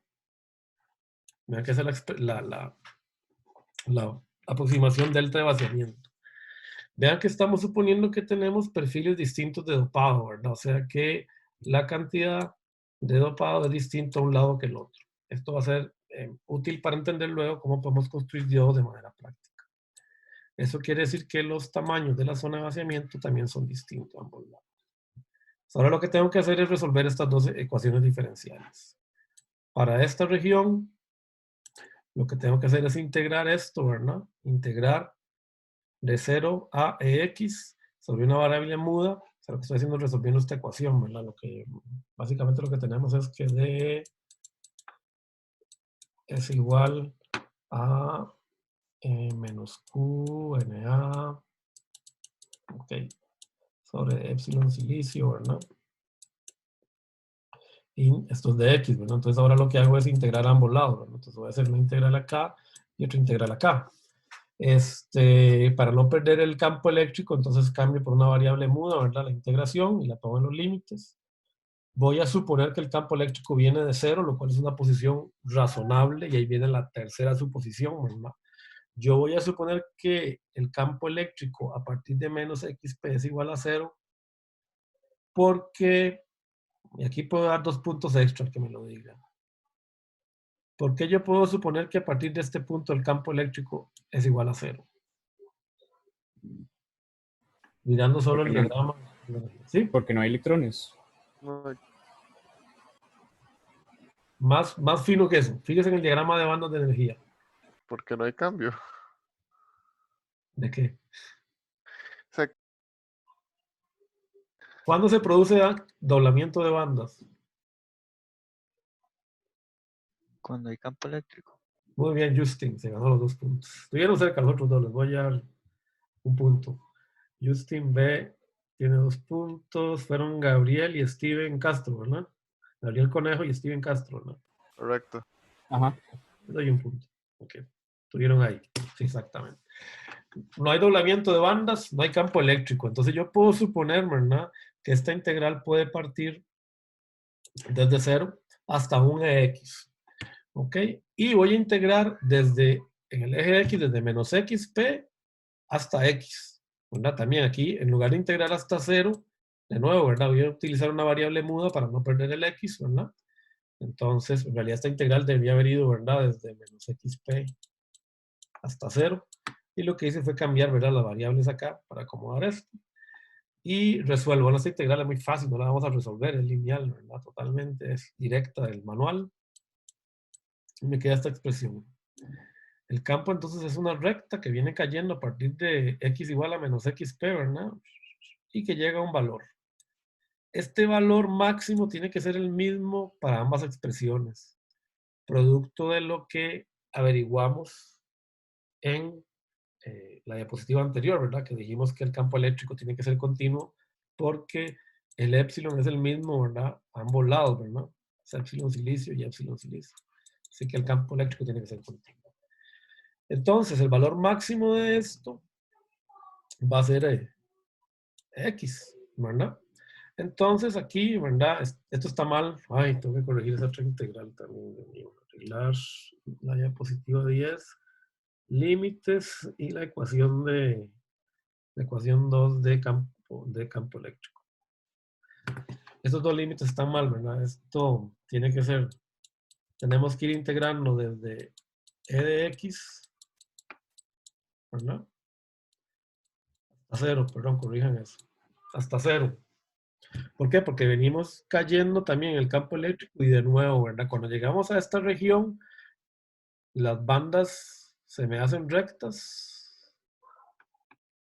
Vean que esa es la aproximación delta de vaciamiento. Vean que estamos suponiendo que tenemos perfiles distintos de dopado, ¿verdad? O sea que la cantidad de dopado es distinto a un lado que el otro. Esto va a ser útil para entender luego cómo podemos construir diodos de manera práctica. Eso quiere decir que los tamaños de la zona de vaciamiento también son distintos a ambos lados. Ahora lo que tengo que hacer es resolver estas dos ecuaciones diferenciales. Para esta región, lo que tengo que hacer es integrar esto, ¿verdad? Integrar de 0 a EX sobre una variable muda, sea, lo que estoy haciendo es resolviendo esta ecuación, ¿verdad? Básicamente lo que tenemos es que D es igual a menos Q, NA, ok, sobre epsilon silicio, ¿verdad? Y esto es de X, ¿verdad? Entonces ahora lo que hago es integrar a ambos lados, ¿verdad? Entonces voy a hacer una integral acá y otra integral acá. Para no perder el campo eléctrico, entonces cambio por una variable muda, ¿verdad? La integración y la pongo en los límites. Voy a suponer que el campo eléctrico viene de 0, lo cual es una posición razonable, y ahí viene la tercera suposición, ¿verdad? Yo voy a suponer que el campo eléctrico a partir de menos XP es igual a 0, porque, y aquí puedo dar 2 puntos extra que me lo digan. ¿Por qué yo puedo suponer que a partir de este punto el campo eléctrico es igual a 0? Mirando solo el diagrama. ¿Sí? Porque no hay electrones. No, Más fino que eso. Fíjese en el diagrama de bandas de energía. porque no hay cambio. ¿De qué? O sea, ¿Cuándo se produce doblamiento de bandas? Cuando hay campo eléctrico. Muy bien, Justin, se ganó los 2 puntos. Estuvieron cerca los otros dos, les voy a dar un punto. Justin B tiene 2 puntos. Fueron Gabriel y Steven Castro, ¿verdad? Gabriel Conejo y Steven Castro, ¿verdad? correcto. Ajá. Les doy un punto. Ok. Estuvieron ahí. Sí, exactamente. No hay doblamiento de bandas, no hay campo eléctrico. Entonces yo puedo suponer, ¿verdad?, que esta integral puede partir desde 0 hasta un EX. ¿Ok? Y voy a integrar en el eje X, desde menos XP hasta X. ¿Verdad? También aquí, en lugar de integrar hasta 0, de nuevo, ¿verdad?, voy a utilizar una variable muda para no perder el X, ¿verdad? Entonces, en realidad esta integral debía haber ido, ¿verdad?, desde menos XP hasta 0. Y lo que hice fue cambiar, ¿verdad?, las variables acá para acomodar esto. Y resuelvo. Bueno, esta integral es muy fácil, no la vamos a resolver, es lineal, ¿verdad? Totalmente, es directa del manual. Y me queda esta expresión. El campo entonces es una recta que viene cayendo a partir de x igual a menos xp, ¿verdad? Y que llega a un valor. Este valor máximo tiene que ser el mismo para ambas expresiones, producto de lo que averiguamos en la diapositiva anterior, ¿verdad? Que dijimos que el campo eléctrico tiene que ser continuo porque el épsilon es el mismo, ¿verdad? A ambos lados, ¿verdad? Es épsilon silicio y épsilon silicio. Así que el campo eléctrico tiene que ser continuo. Entonces, el valor máximo de esto va a ser X, ¿verdad? Entonces, aquí, ¿verdad? Esto está mal. Ay, tengo que corregir esa otra integral también. Arreglar la diapositiva 10. Límites y la ecuación 2 de campo eléctrico. Estos dos límites están mal, ¿verdad? Esto tiene que ser, tenemos que ir integrando desde e de x, ¿verdad? Hasta 0, perdón, corrijan eso. Hasta 0. ¿Por qué? Porque venimos cayendo también en el campo eléctrico y de nuevo, ¿verdad? Cuando llegamos a esta región, las bandas se me hacen rectas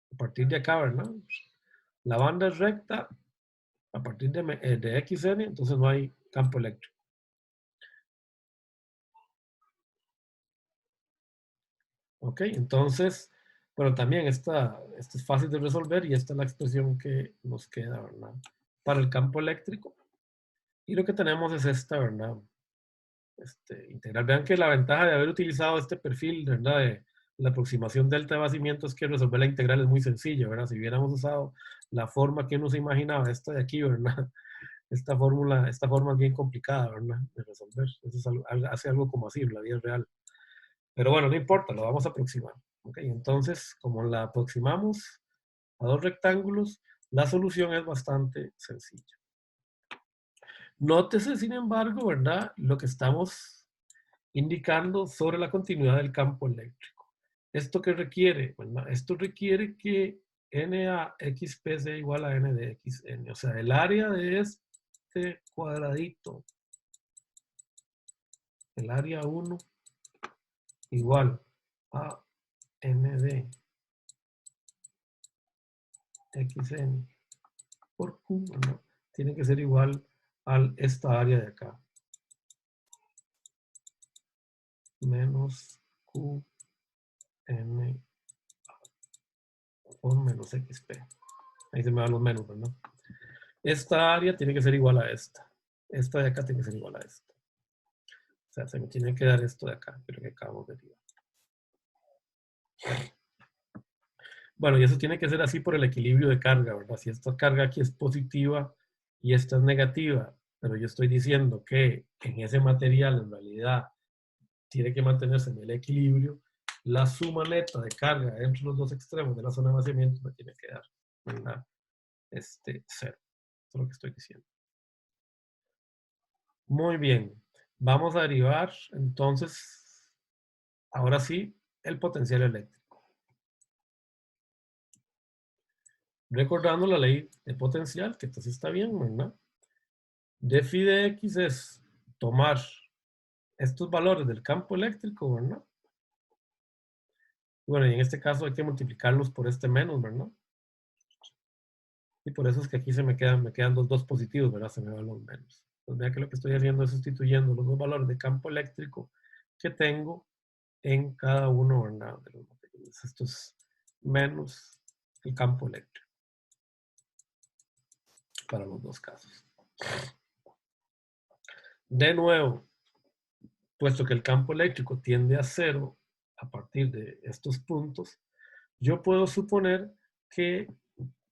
a partir de acá, ¿verdad? La banda es recta a partir de XN, entonces no hay campo eléctrico. ¿Ok? Entonces, pero también esta es fácil de resolver y esta es la expresión que nos queda, ¿verdad? Para el campo eléctrico. Y lo que tenemos es esta, ¿verdad? Integral. Vean que la ventaja de haber utilizado este perfil, ¿verdad?, de la aproximación delta de vaciamiento es que resolver la integral es muy sencillo, ¿verdad? Si hubiéramos usado la forma que uno se imaginaba, esta de aquí, ¿verdad? Esta forma es bien complicada, ¿verdad?, de resolver. Eso hace algo como así en la vida real. Pero bueno, no importa, lo vamos a aproximar. ¿Ok? Entonces, como la aproximamos a dos rectángulos, la solución es bastante sencilla. Nótese, sin embargo, ¿verdad?, lo que estamos indicando sobre la continuidad del campo eléctrico. ¿Esto qué requiere? ¿Verdad? Esto requiere que NAXP sea igual a N de XN. O sea, el área de este cuadradito, el área 1, igual a N de XN por Q, ¿verdad? Tiene que ser igual a esta área de acá. Menos Q N por menos XP. Ahí se me van los menos, ¿verdad? Esta área tiene que ser igual a esta. Esta de acá tiene que ser igual a esta. O sea, se me tiene que dar esto de acá, pero que acabamos de derivar. Bueno, y eso tiene que ser así por el equilibrio de carga, ¿verdad? Si esta carga aquí es positiva y esta es negativa, pero yo estoy diciendo que en ese material en realidad tiene que mantenerse en el equilibrio, la suma neta de carga entre los dos extremos de la zona de vaciamiento me tiene que dar, ¿verdad? Cero. Eso es lo que estoy diciendo. Muy bien. Vamos a derivar, entonces, ahora sí, el potencial eléctrico. Recordando la ley de potencial, que entonces está bien, ¿verdad? De phi de x es tomar estos valores del campo eléctrico, ¿verdad? Bueno, y en este caso hay que multiplicarlos por este menos, ¿verdad? Y por eso es que aquí me quedan los dos positivos, ¿verdad? Se me van los menos. Pues vea que lo que estoy haciendo es sustituyendo los dos valores de campo eléctrico que tengo en cada uno, ¿verdad? De los materiales. Esto es menos el campo eléctrico para los dos casos. De nuevo, puesto que el campo eléctrico tiende a cero a partir de estos puntos, yo puedo suponer que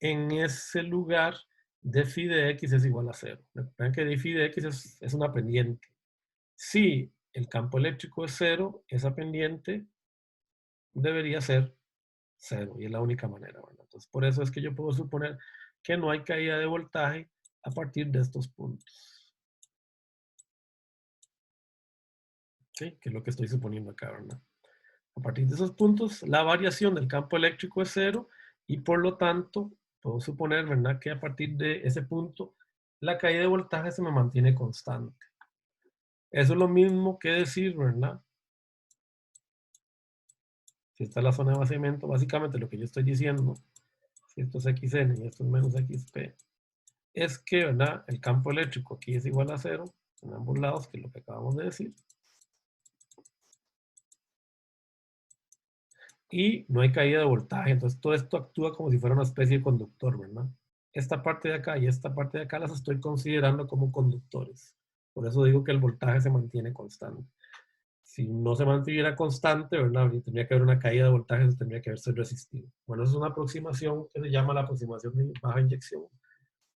en ese lugar de phi de x es igual a 0. Recuerden que de phi de x es una pendiente. Si el campo eléctrico es 0, esa pendiente debería ser 0 y es la única manera, ¿verdad? Entonces, por eso es que yo puedo suponer que no hay caída de voltaje a partir de estos puntos. ¿Sí? Que es lo que estoy suponiendo acá, ¿verdad? A partir de esos puntos, la variación del campo eléctrico es 0 y por lo tanto, puedo suponer, ¿verdad?, que a partir de ese punto, la caída de voltaje se me mantiene constante. Eso es lo mismo que decir, ¿verdad? Si esta es la zona de vaciamiento, básicamente lo que yo estoy diciendo, si esto es XN y esto es menos XP, es que, ¿verdad?, el campo eléctrico aquí es igual a 0 en ambos lados, que es lo que acabamos de decir. Y no hay caída de voltaje, entonces todo esto actúa como si fuera una especie de conductor, ¿verdad? Esta parte de acá y esta parte de acá las estoy considerando como conductores. Por eso digo que el voltaje se mantiene constante. Si no se mantuviera constante, ¿verdad?, tendría que haber una caída de voltaje, tendría que haberse resistido. Bueno, eso es una aproximación que se llama la aproximación de baja inyección,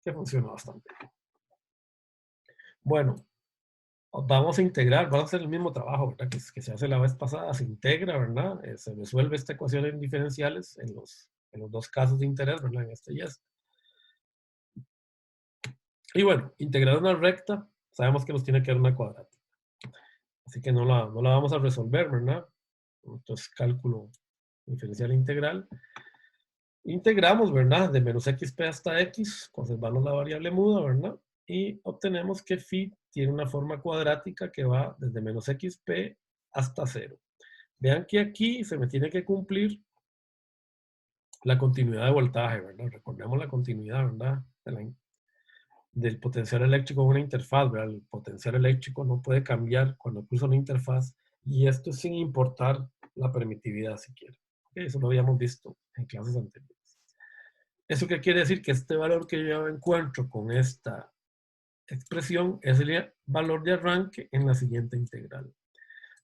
que funciona bastante bien. Bueno, vamos a integrar, vamos a hacer el mismo trabajo, ¿verdad?, que se hace la vez pasada, se integra, ¿verdad? Se resuelve esta ecuación en diferenciales en los dos casos de interés, ¿verdad?, en este y este. Y bueno, integrar una recta, sabemos que nos tiene que dar una cuadrática. Así que no la vamos a resolver, ¿verdad? Entonces, cálculo diferencial integral. Integramos, ¿verdad?, de menos xp hasta x, conservando la variable muda, ¿verdad? Y obtenemos que phi tiene una forma cuadrática que va desde menos xp hasta 0. Vean que aquí se me tiene que cumplir la continuidad de voltaje, ¿verdad? Recordemos la continuidad, ¿verdad?, del potencial eléctrico en una interfaz, ¿verdad? El potencial eléctrico no puede cambiar cuando cruza una interfaz, y esto sin importar la permitividad siquiera. ¿Okay? Eso lo habíamos visto en clases anteriores. ¿Eso qué quiere decir? Que este valor que yo encuentro con esta expresión es el valor de arranque en la siguiente integral.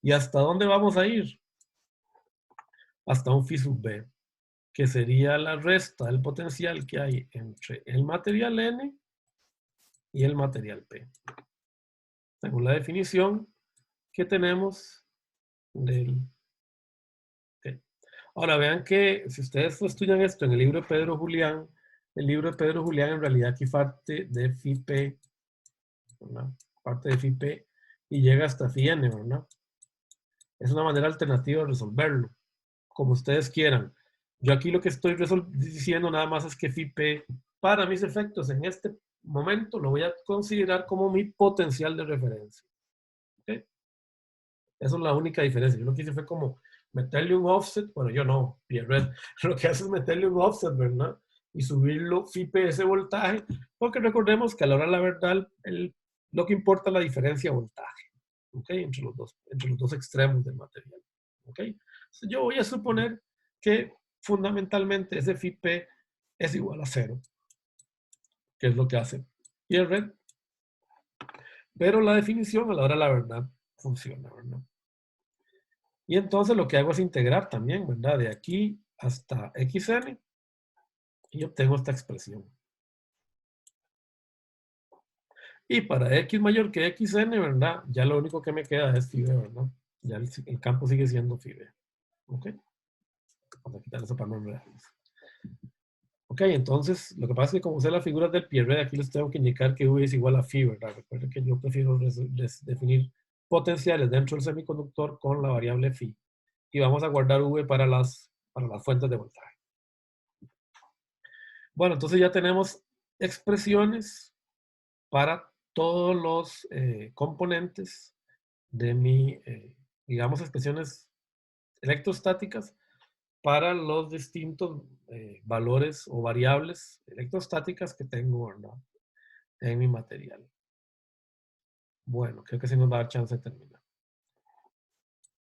¿Y hasta dónde vamos a ir? Hasta un phi sub b, que sería la resta del potencial que hay entre el material N y el material P, según la definición que tenemos del T. Ahora vean que si ustedes estudian esto en el libro de Pedro Julián, el libro de Pedro Julián en realidad aquí parte de phi P, ¿verdad? Parte de phi P y llega hasta phi N, ¿verdad? Es una manera alternativa de resolverlo, como ustedes quieran. Yo aquí lo que estoy diciendo nada más es que phi P, para mis efectos en este momento, lo voy a considerar como mi potencial de referencia. ¿Okay? Esa es la única diferencia. Yo lo que hice fue como meterle un offset, bueno, yo no, Pierre, lo que hace es meterle un offset, ¿verdad? y subirlo phi P ese voltaje, porque recordemos que a la hora de la verdad lo que importa es la diferencia de voltaje, ¿ok? Entre los dos extremos del material, ¿ok? Entonces yo voy a suponer que fundamentalmente ese phi P es igual a 0, que es lo que hace Pierre, pero la definición a la hora de la verdad funciona, ¿verdad? Y entonces lo que hago es integrar también, ¿verdad? De aquí hasta xn y obtengo esta expresión. Y para x mayor que xn, ¿verdad? Ya lo único que me queda es phi b, ¿verdad? Ya el campo sigue siendo phi b. ¿Ok? Vamos a quitar eso para no enredarnos. Ok, entonces lo que pasa es que como sé las figuras del Pierre, aquí les tengo que indicar que V es igual a phi, ¿verdad? Recuerden que yo prefiero definir potenciales dentro del semiconductor con la variable phi. Y vamos a guardar V para las fuentes de voltaje. Bueno, entonces ya tenemos expresiones para todos los componentes de mi, digamos, expresiones electrostáticas para los distintos valores o variables electrostáticas que tengo, ¿verdad?, en mi material. Bueno, creo que sí nos va a dar chance de terminar.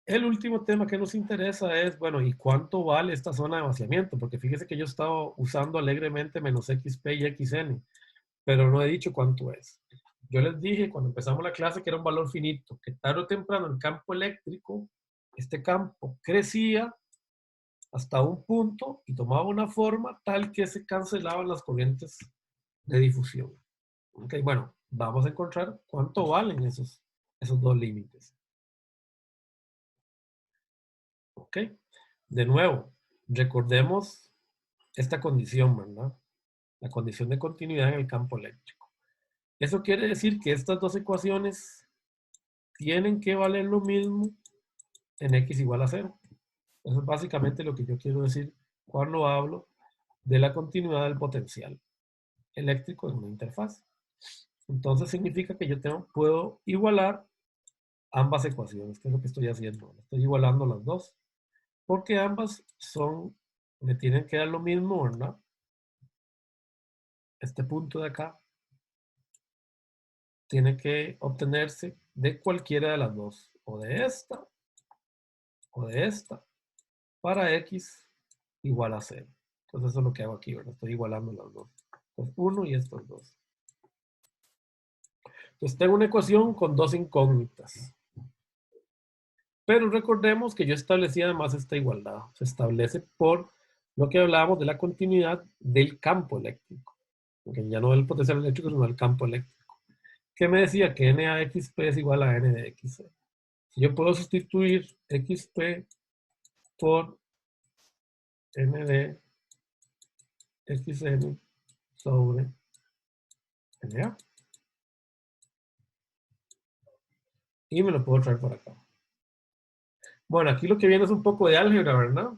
El último tema que nos interesa es, bueno, ¿y cuánto vale esta zona de vaciamiento? Porque fíjese que yo he estado usando alegremente menos XP y XN, pero no he dicho cuánto es. Yo les dije cuando empezamos la clase que era un valor finito, que tarde o temprano el campo eléctrico, este campo crecía hasta un punto y tomaba una forma tal que se cancelaban las corrientes de difusión. Ok, bueno, vamos a encontrar cuánto valen esos dos límites. Ok, de nuevo, recordemos esta condición, ¿verdad? La condición de continuidad en el campo eléctrico. Eso quiere decir que estas dos ecuaciones tienen que valer lo mismo en x igual a 0. Eso es básicamente lo que yo quiero decir cuando hablo de la continuidad del potencial eléctrico en una interfaz. Entonces significa que yo puedo igualar ambas ecuaciones, que es lo que estoy haciendo. Estoy igualando las dos, porque ambas me tienen que dar lo mismo, ¿verdad? Este punto de acá tiene que obtenerse de cualquiera de las dos, o de esta, para x igual a 0. Entonces eso es lo que hago aquí, ¿verdad? Estoy igualando las dos. Estos 1 y estos 2. Entonces tengo una ecuación con dos incógnitas. Pero recordemos que yo establecí además esta igualdad. Se establece por lo que hablábamos de la continuidad del campo eléctrico. Okay, ya no del potencial eléctrico, sino del campo eléctrico. Que me decía que n a xp es igual a n de xc. Si yo puedo sustituir xp por n de xn sobre na. Y me lo puedo traer por acá. Bueno, aquí lo que viene es un poco de álgebra, ¿verdad?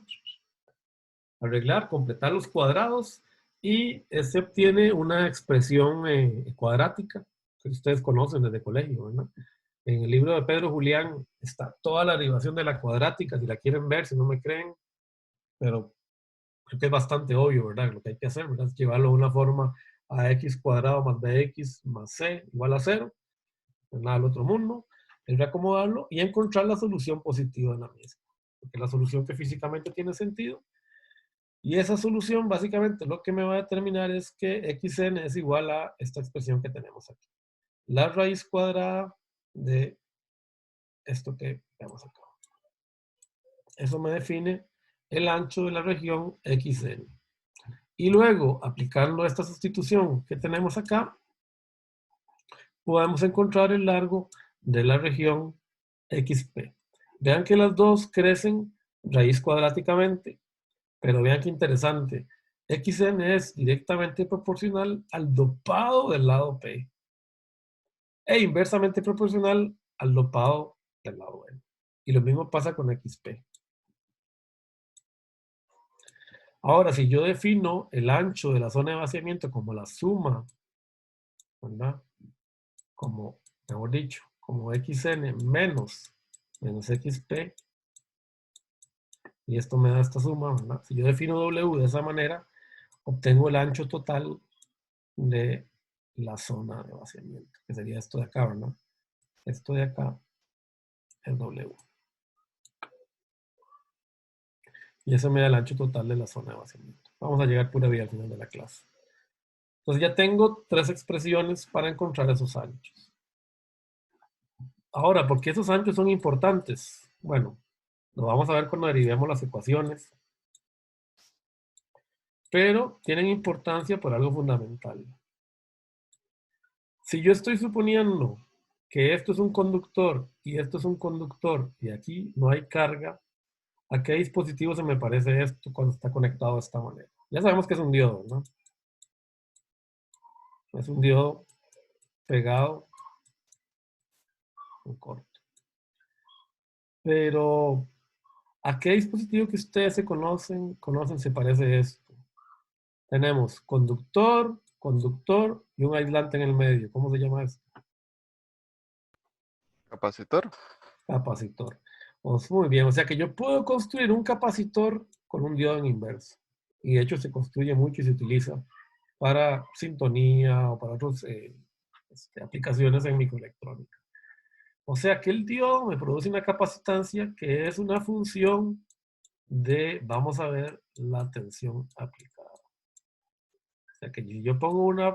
Arreglar, completar los cuadrados y se obtiene una expresión cuadrática que ustedes conocen desde colegio, ¿verdad? En el libro de Pedro Julián está toda la derivación de la cuadrática, si la quieren ver, si no me creen, pero creo que es bastante obvio, ¿verdad? Lo que hay que hacer, ¿verdad?, es llevarlo de una forma a x cuadrado más bx más c igual a 0, nada al otro mundo, es reacomodarlo y encontrar la solución positiva de la misma, porque la solución que físicamente tiene sentido. Y esa solución básicamente lo que me va a determinar es que xn es igual a esta expresión que tenemos aquí. La raíz cuadrada de esto que vemos acá. Eso me define el ancho de la región xn. Y luego, aplicando esta sustitución que tenemos acá, podemos encontrar el largo de la región xp. Vean que las dos crecen raíz cuadráticamente, pero vean qué interesante. Xn es directamente proporcional al dopado del lado P e inversamente proporcional al dopado del lado N. Y lo mismo pasa con XP. Ahora, si yo defino el ancho de la zona de vaciamiento como la suma, ¿verdad?, como, mejor dicho, como xn menos xp, y esto me da esta suma, ¿verdad? Si yo defino W de esa manera, obtengo el ancho total de la zona de vaciamiento, que sería esto de acá, ¿verdad? Esto de acá es W. Y eso me da el ancho total de la zona de vaciamiento. Vamos a llegar pura vía al final de la clase. Entonces ya tengo 3 expresiones para encontrar esos anchos. Ahora, ¿por qué esos anchos son importantes? Bueno, lo vamos a ver cuando derivemos las ecuaciones. Pero tienen importancia por algo fundamental. Si yo estoy suponiendo que esto es un conductor y esto es un conductor y aquí no hay carga, ¿a qué dispositivo se me parece esto cuando está conectado de esta manera? Ya sabemos que es un diodo, ¿no? Es un diodo pegado en corto. Pero, ¿a qué dispositivo que ustedes conocen se parece esto? Tenemos conductor, conductor y un aislante en el medio. ¿Cómo se llama esto? Capacitor. Capacitor. Muy bien, o sea que yo puedo construir un capacitor con un diodo en inverso. Y de hecho se construye mucho y se utiliza para sintonía o para otras aplicaciones en microelectrónica. O sea que el diodo me produce una capacitancia que es una función de, vamos a ver, la tensión aplicada. O sea que si yo pongo una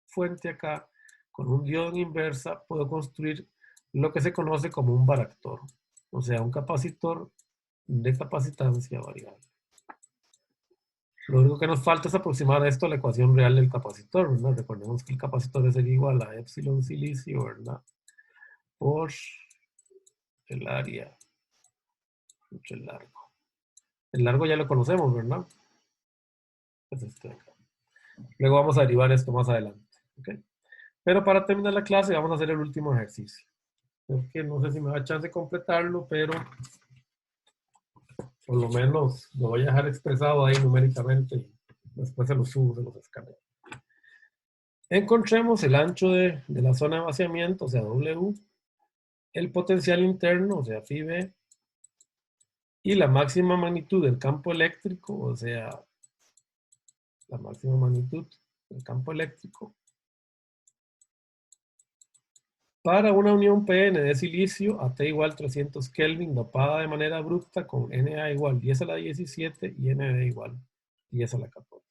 fuente acá con un diodo en inversa, puedo construir lo que se conoce como un varactor. O sea, un capacitor de capacitancia variable. Lo único que nos falta es aproximar esto a la ecuación real del capacitor, ¿verdad? Recordemos que el capacitor es igual a epsilon silicio, ¿verdad? Por el área entre el largo. El largo ya lo conocemos, ¿verdad? Es este de acá. Luego vamos a derivar esto más adelante, ¿ok? Pero para terminar la clase vamos a hacer el último ejercicio. Es que no sé si me da chance de completarlo, pero por lo menos lo voy a dejar expresado ahí numéricamente y después se lo subo, se los escaneo. Encontremos el ancho de la zona de vaciamiento, o sea, W, el potencial interno, o sea, phi B, y la máxima magnitud del campo eléctrico, o sea, la máxima magnitud del campo eléctrico, para una unión PN de silicio a T igual 300 Kelvin, dopada de manera abrupta con Na igual 10 a la 17 y Nd igual 10 a la 14.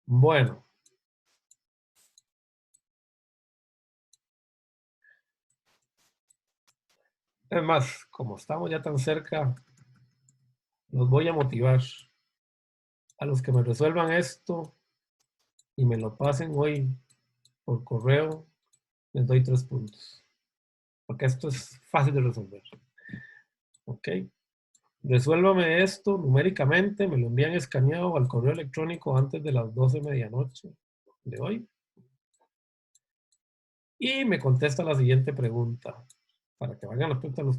Bueno. Es más, como estamos ya tan cerca, los voy a motivar. A los que me resuelvan esto y me lo pasen hoy por correo, les doy 3 puntos. Porque esto es fácil de resolver. Ok. Resuélvame esto numéricamente, me lo envían escaneado al correo electrónico antes de las 12 de medianoche de hoy. Y me contesta la siguiente pregunta. Para que vayan las preguntas.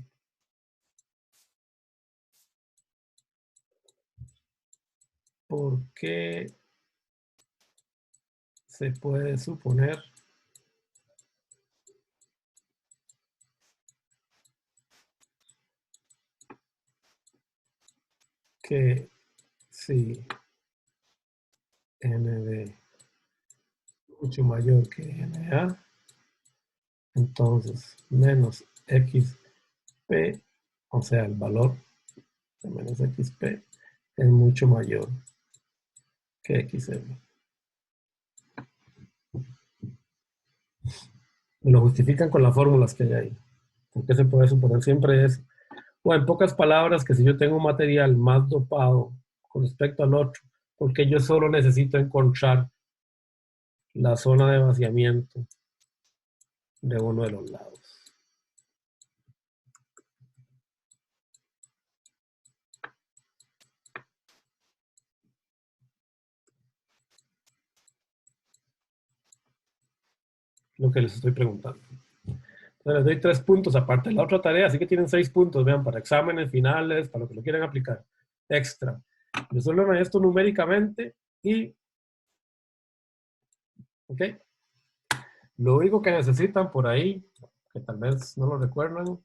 ¿Por qué se puede suponer que si ND mucho mayor que NA, entonces menos XP, o sea, el valor de menos XP es mucho mayor que XM? Me lo justifican con las fórmulas que hay ahí. ¿Por qué se puede suponer? Siempre es, o en pocas palabras, que si yo tengo un material más dopado con respecto al otro, porque yo solo necesito encontrar la zona de vaciamiento de uno de los lados. Lo que les estoy preguntando. Entonces les doy 3 puntos aparte de la otra tarea, así que tienen 6 puntos, vean, para exámenes finales, para lo que lo quieran aplicar. Extra. Resuelvan esto numéricamente y... ¿Ok? Lo único que necesitan por ahí, que tal vez no lo recuerdan,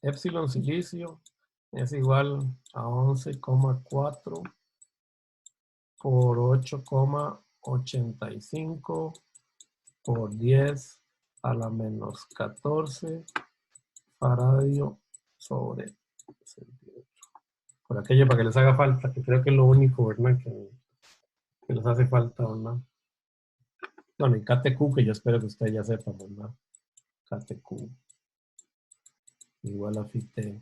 epsilon silicio es igual a 11,4 por 8,85 por 10 a la menos 14 faradio sobre 68. Por aquello para que les haga falta, que creo que es lo único, ¿verdad? Que les hace falta, ¿verdad? Bueno, y KTQ, que yo espero que ustedes ya sepan, ¿verdad? KTQ igual a FIT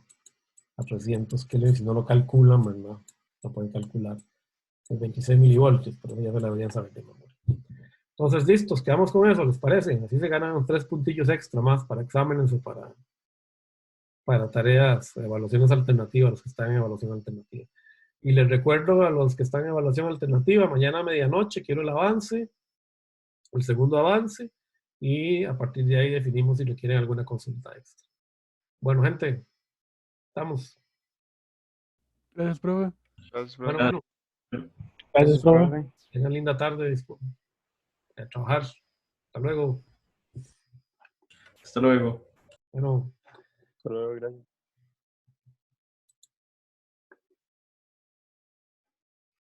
a 300 kelvin, si no lo calculan, ¿verdad? Lo pueden calcular. Es 26 milivoltios, pero ya se la deberían saber de memoria. Entonces, listos, quedamos con eso, ¿les parece? Así se ganan 3 puntillos extra más para exámenes o para tareas, evaluaciones alternativas, los que están en evaluación alternativa. Y les recuerdo a los que están en evaluación alternativa, mañana a medianoche quiero el avance, el segundo avance, y a partir de ahí definimos si requieren alguna consulta extra. Bueno, gente, estamos. Gracias, profe. Gracias, Bueno, profe. bueno, Gracias, profe. tengan linda tarde a trabajar. Hasta luego. Hasta luego. Bueno. Hasta luego, gracias.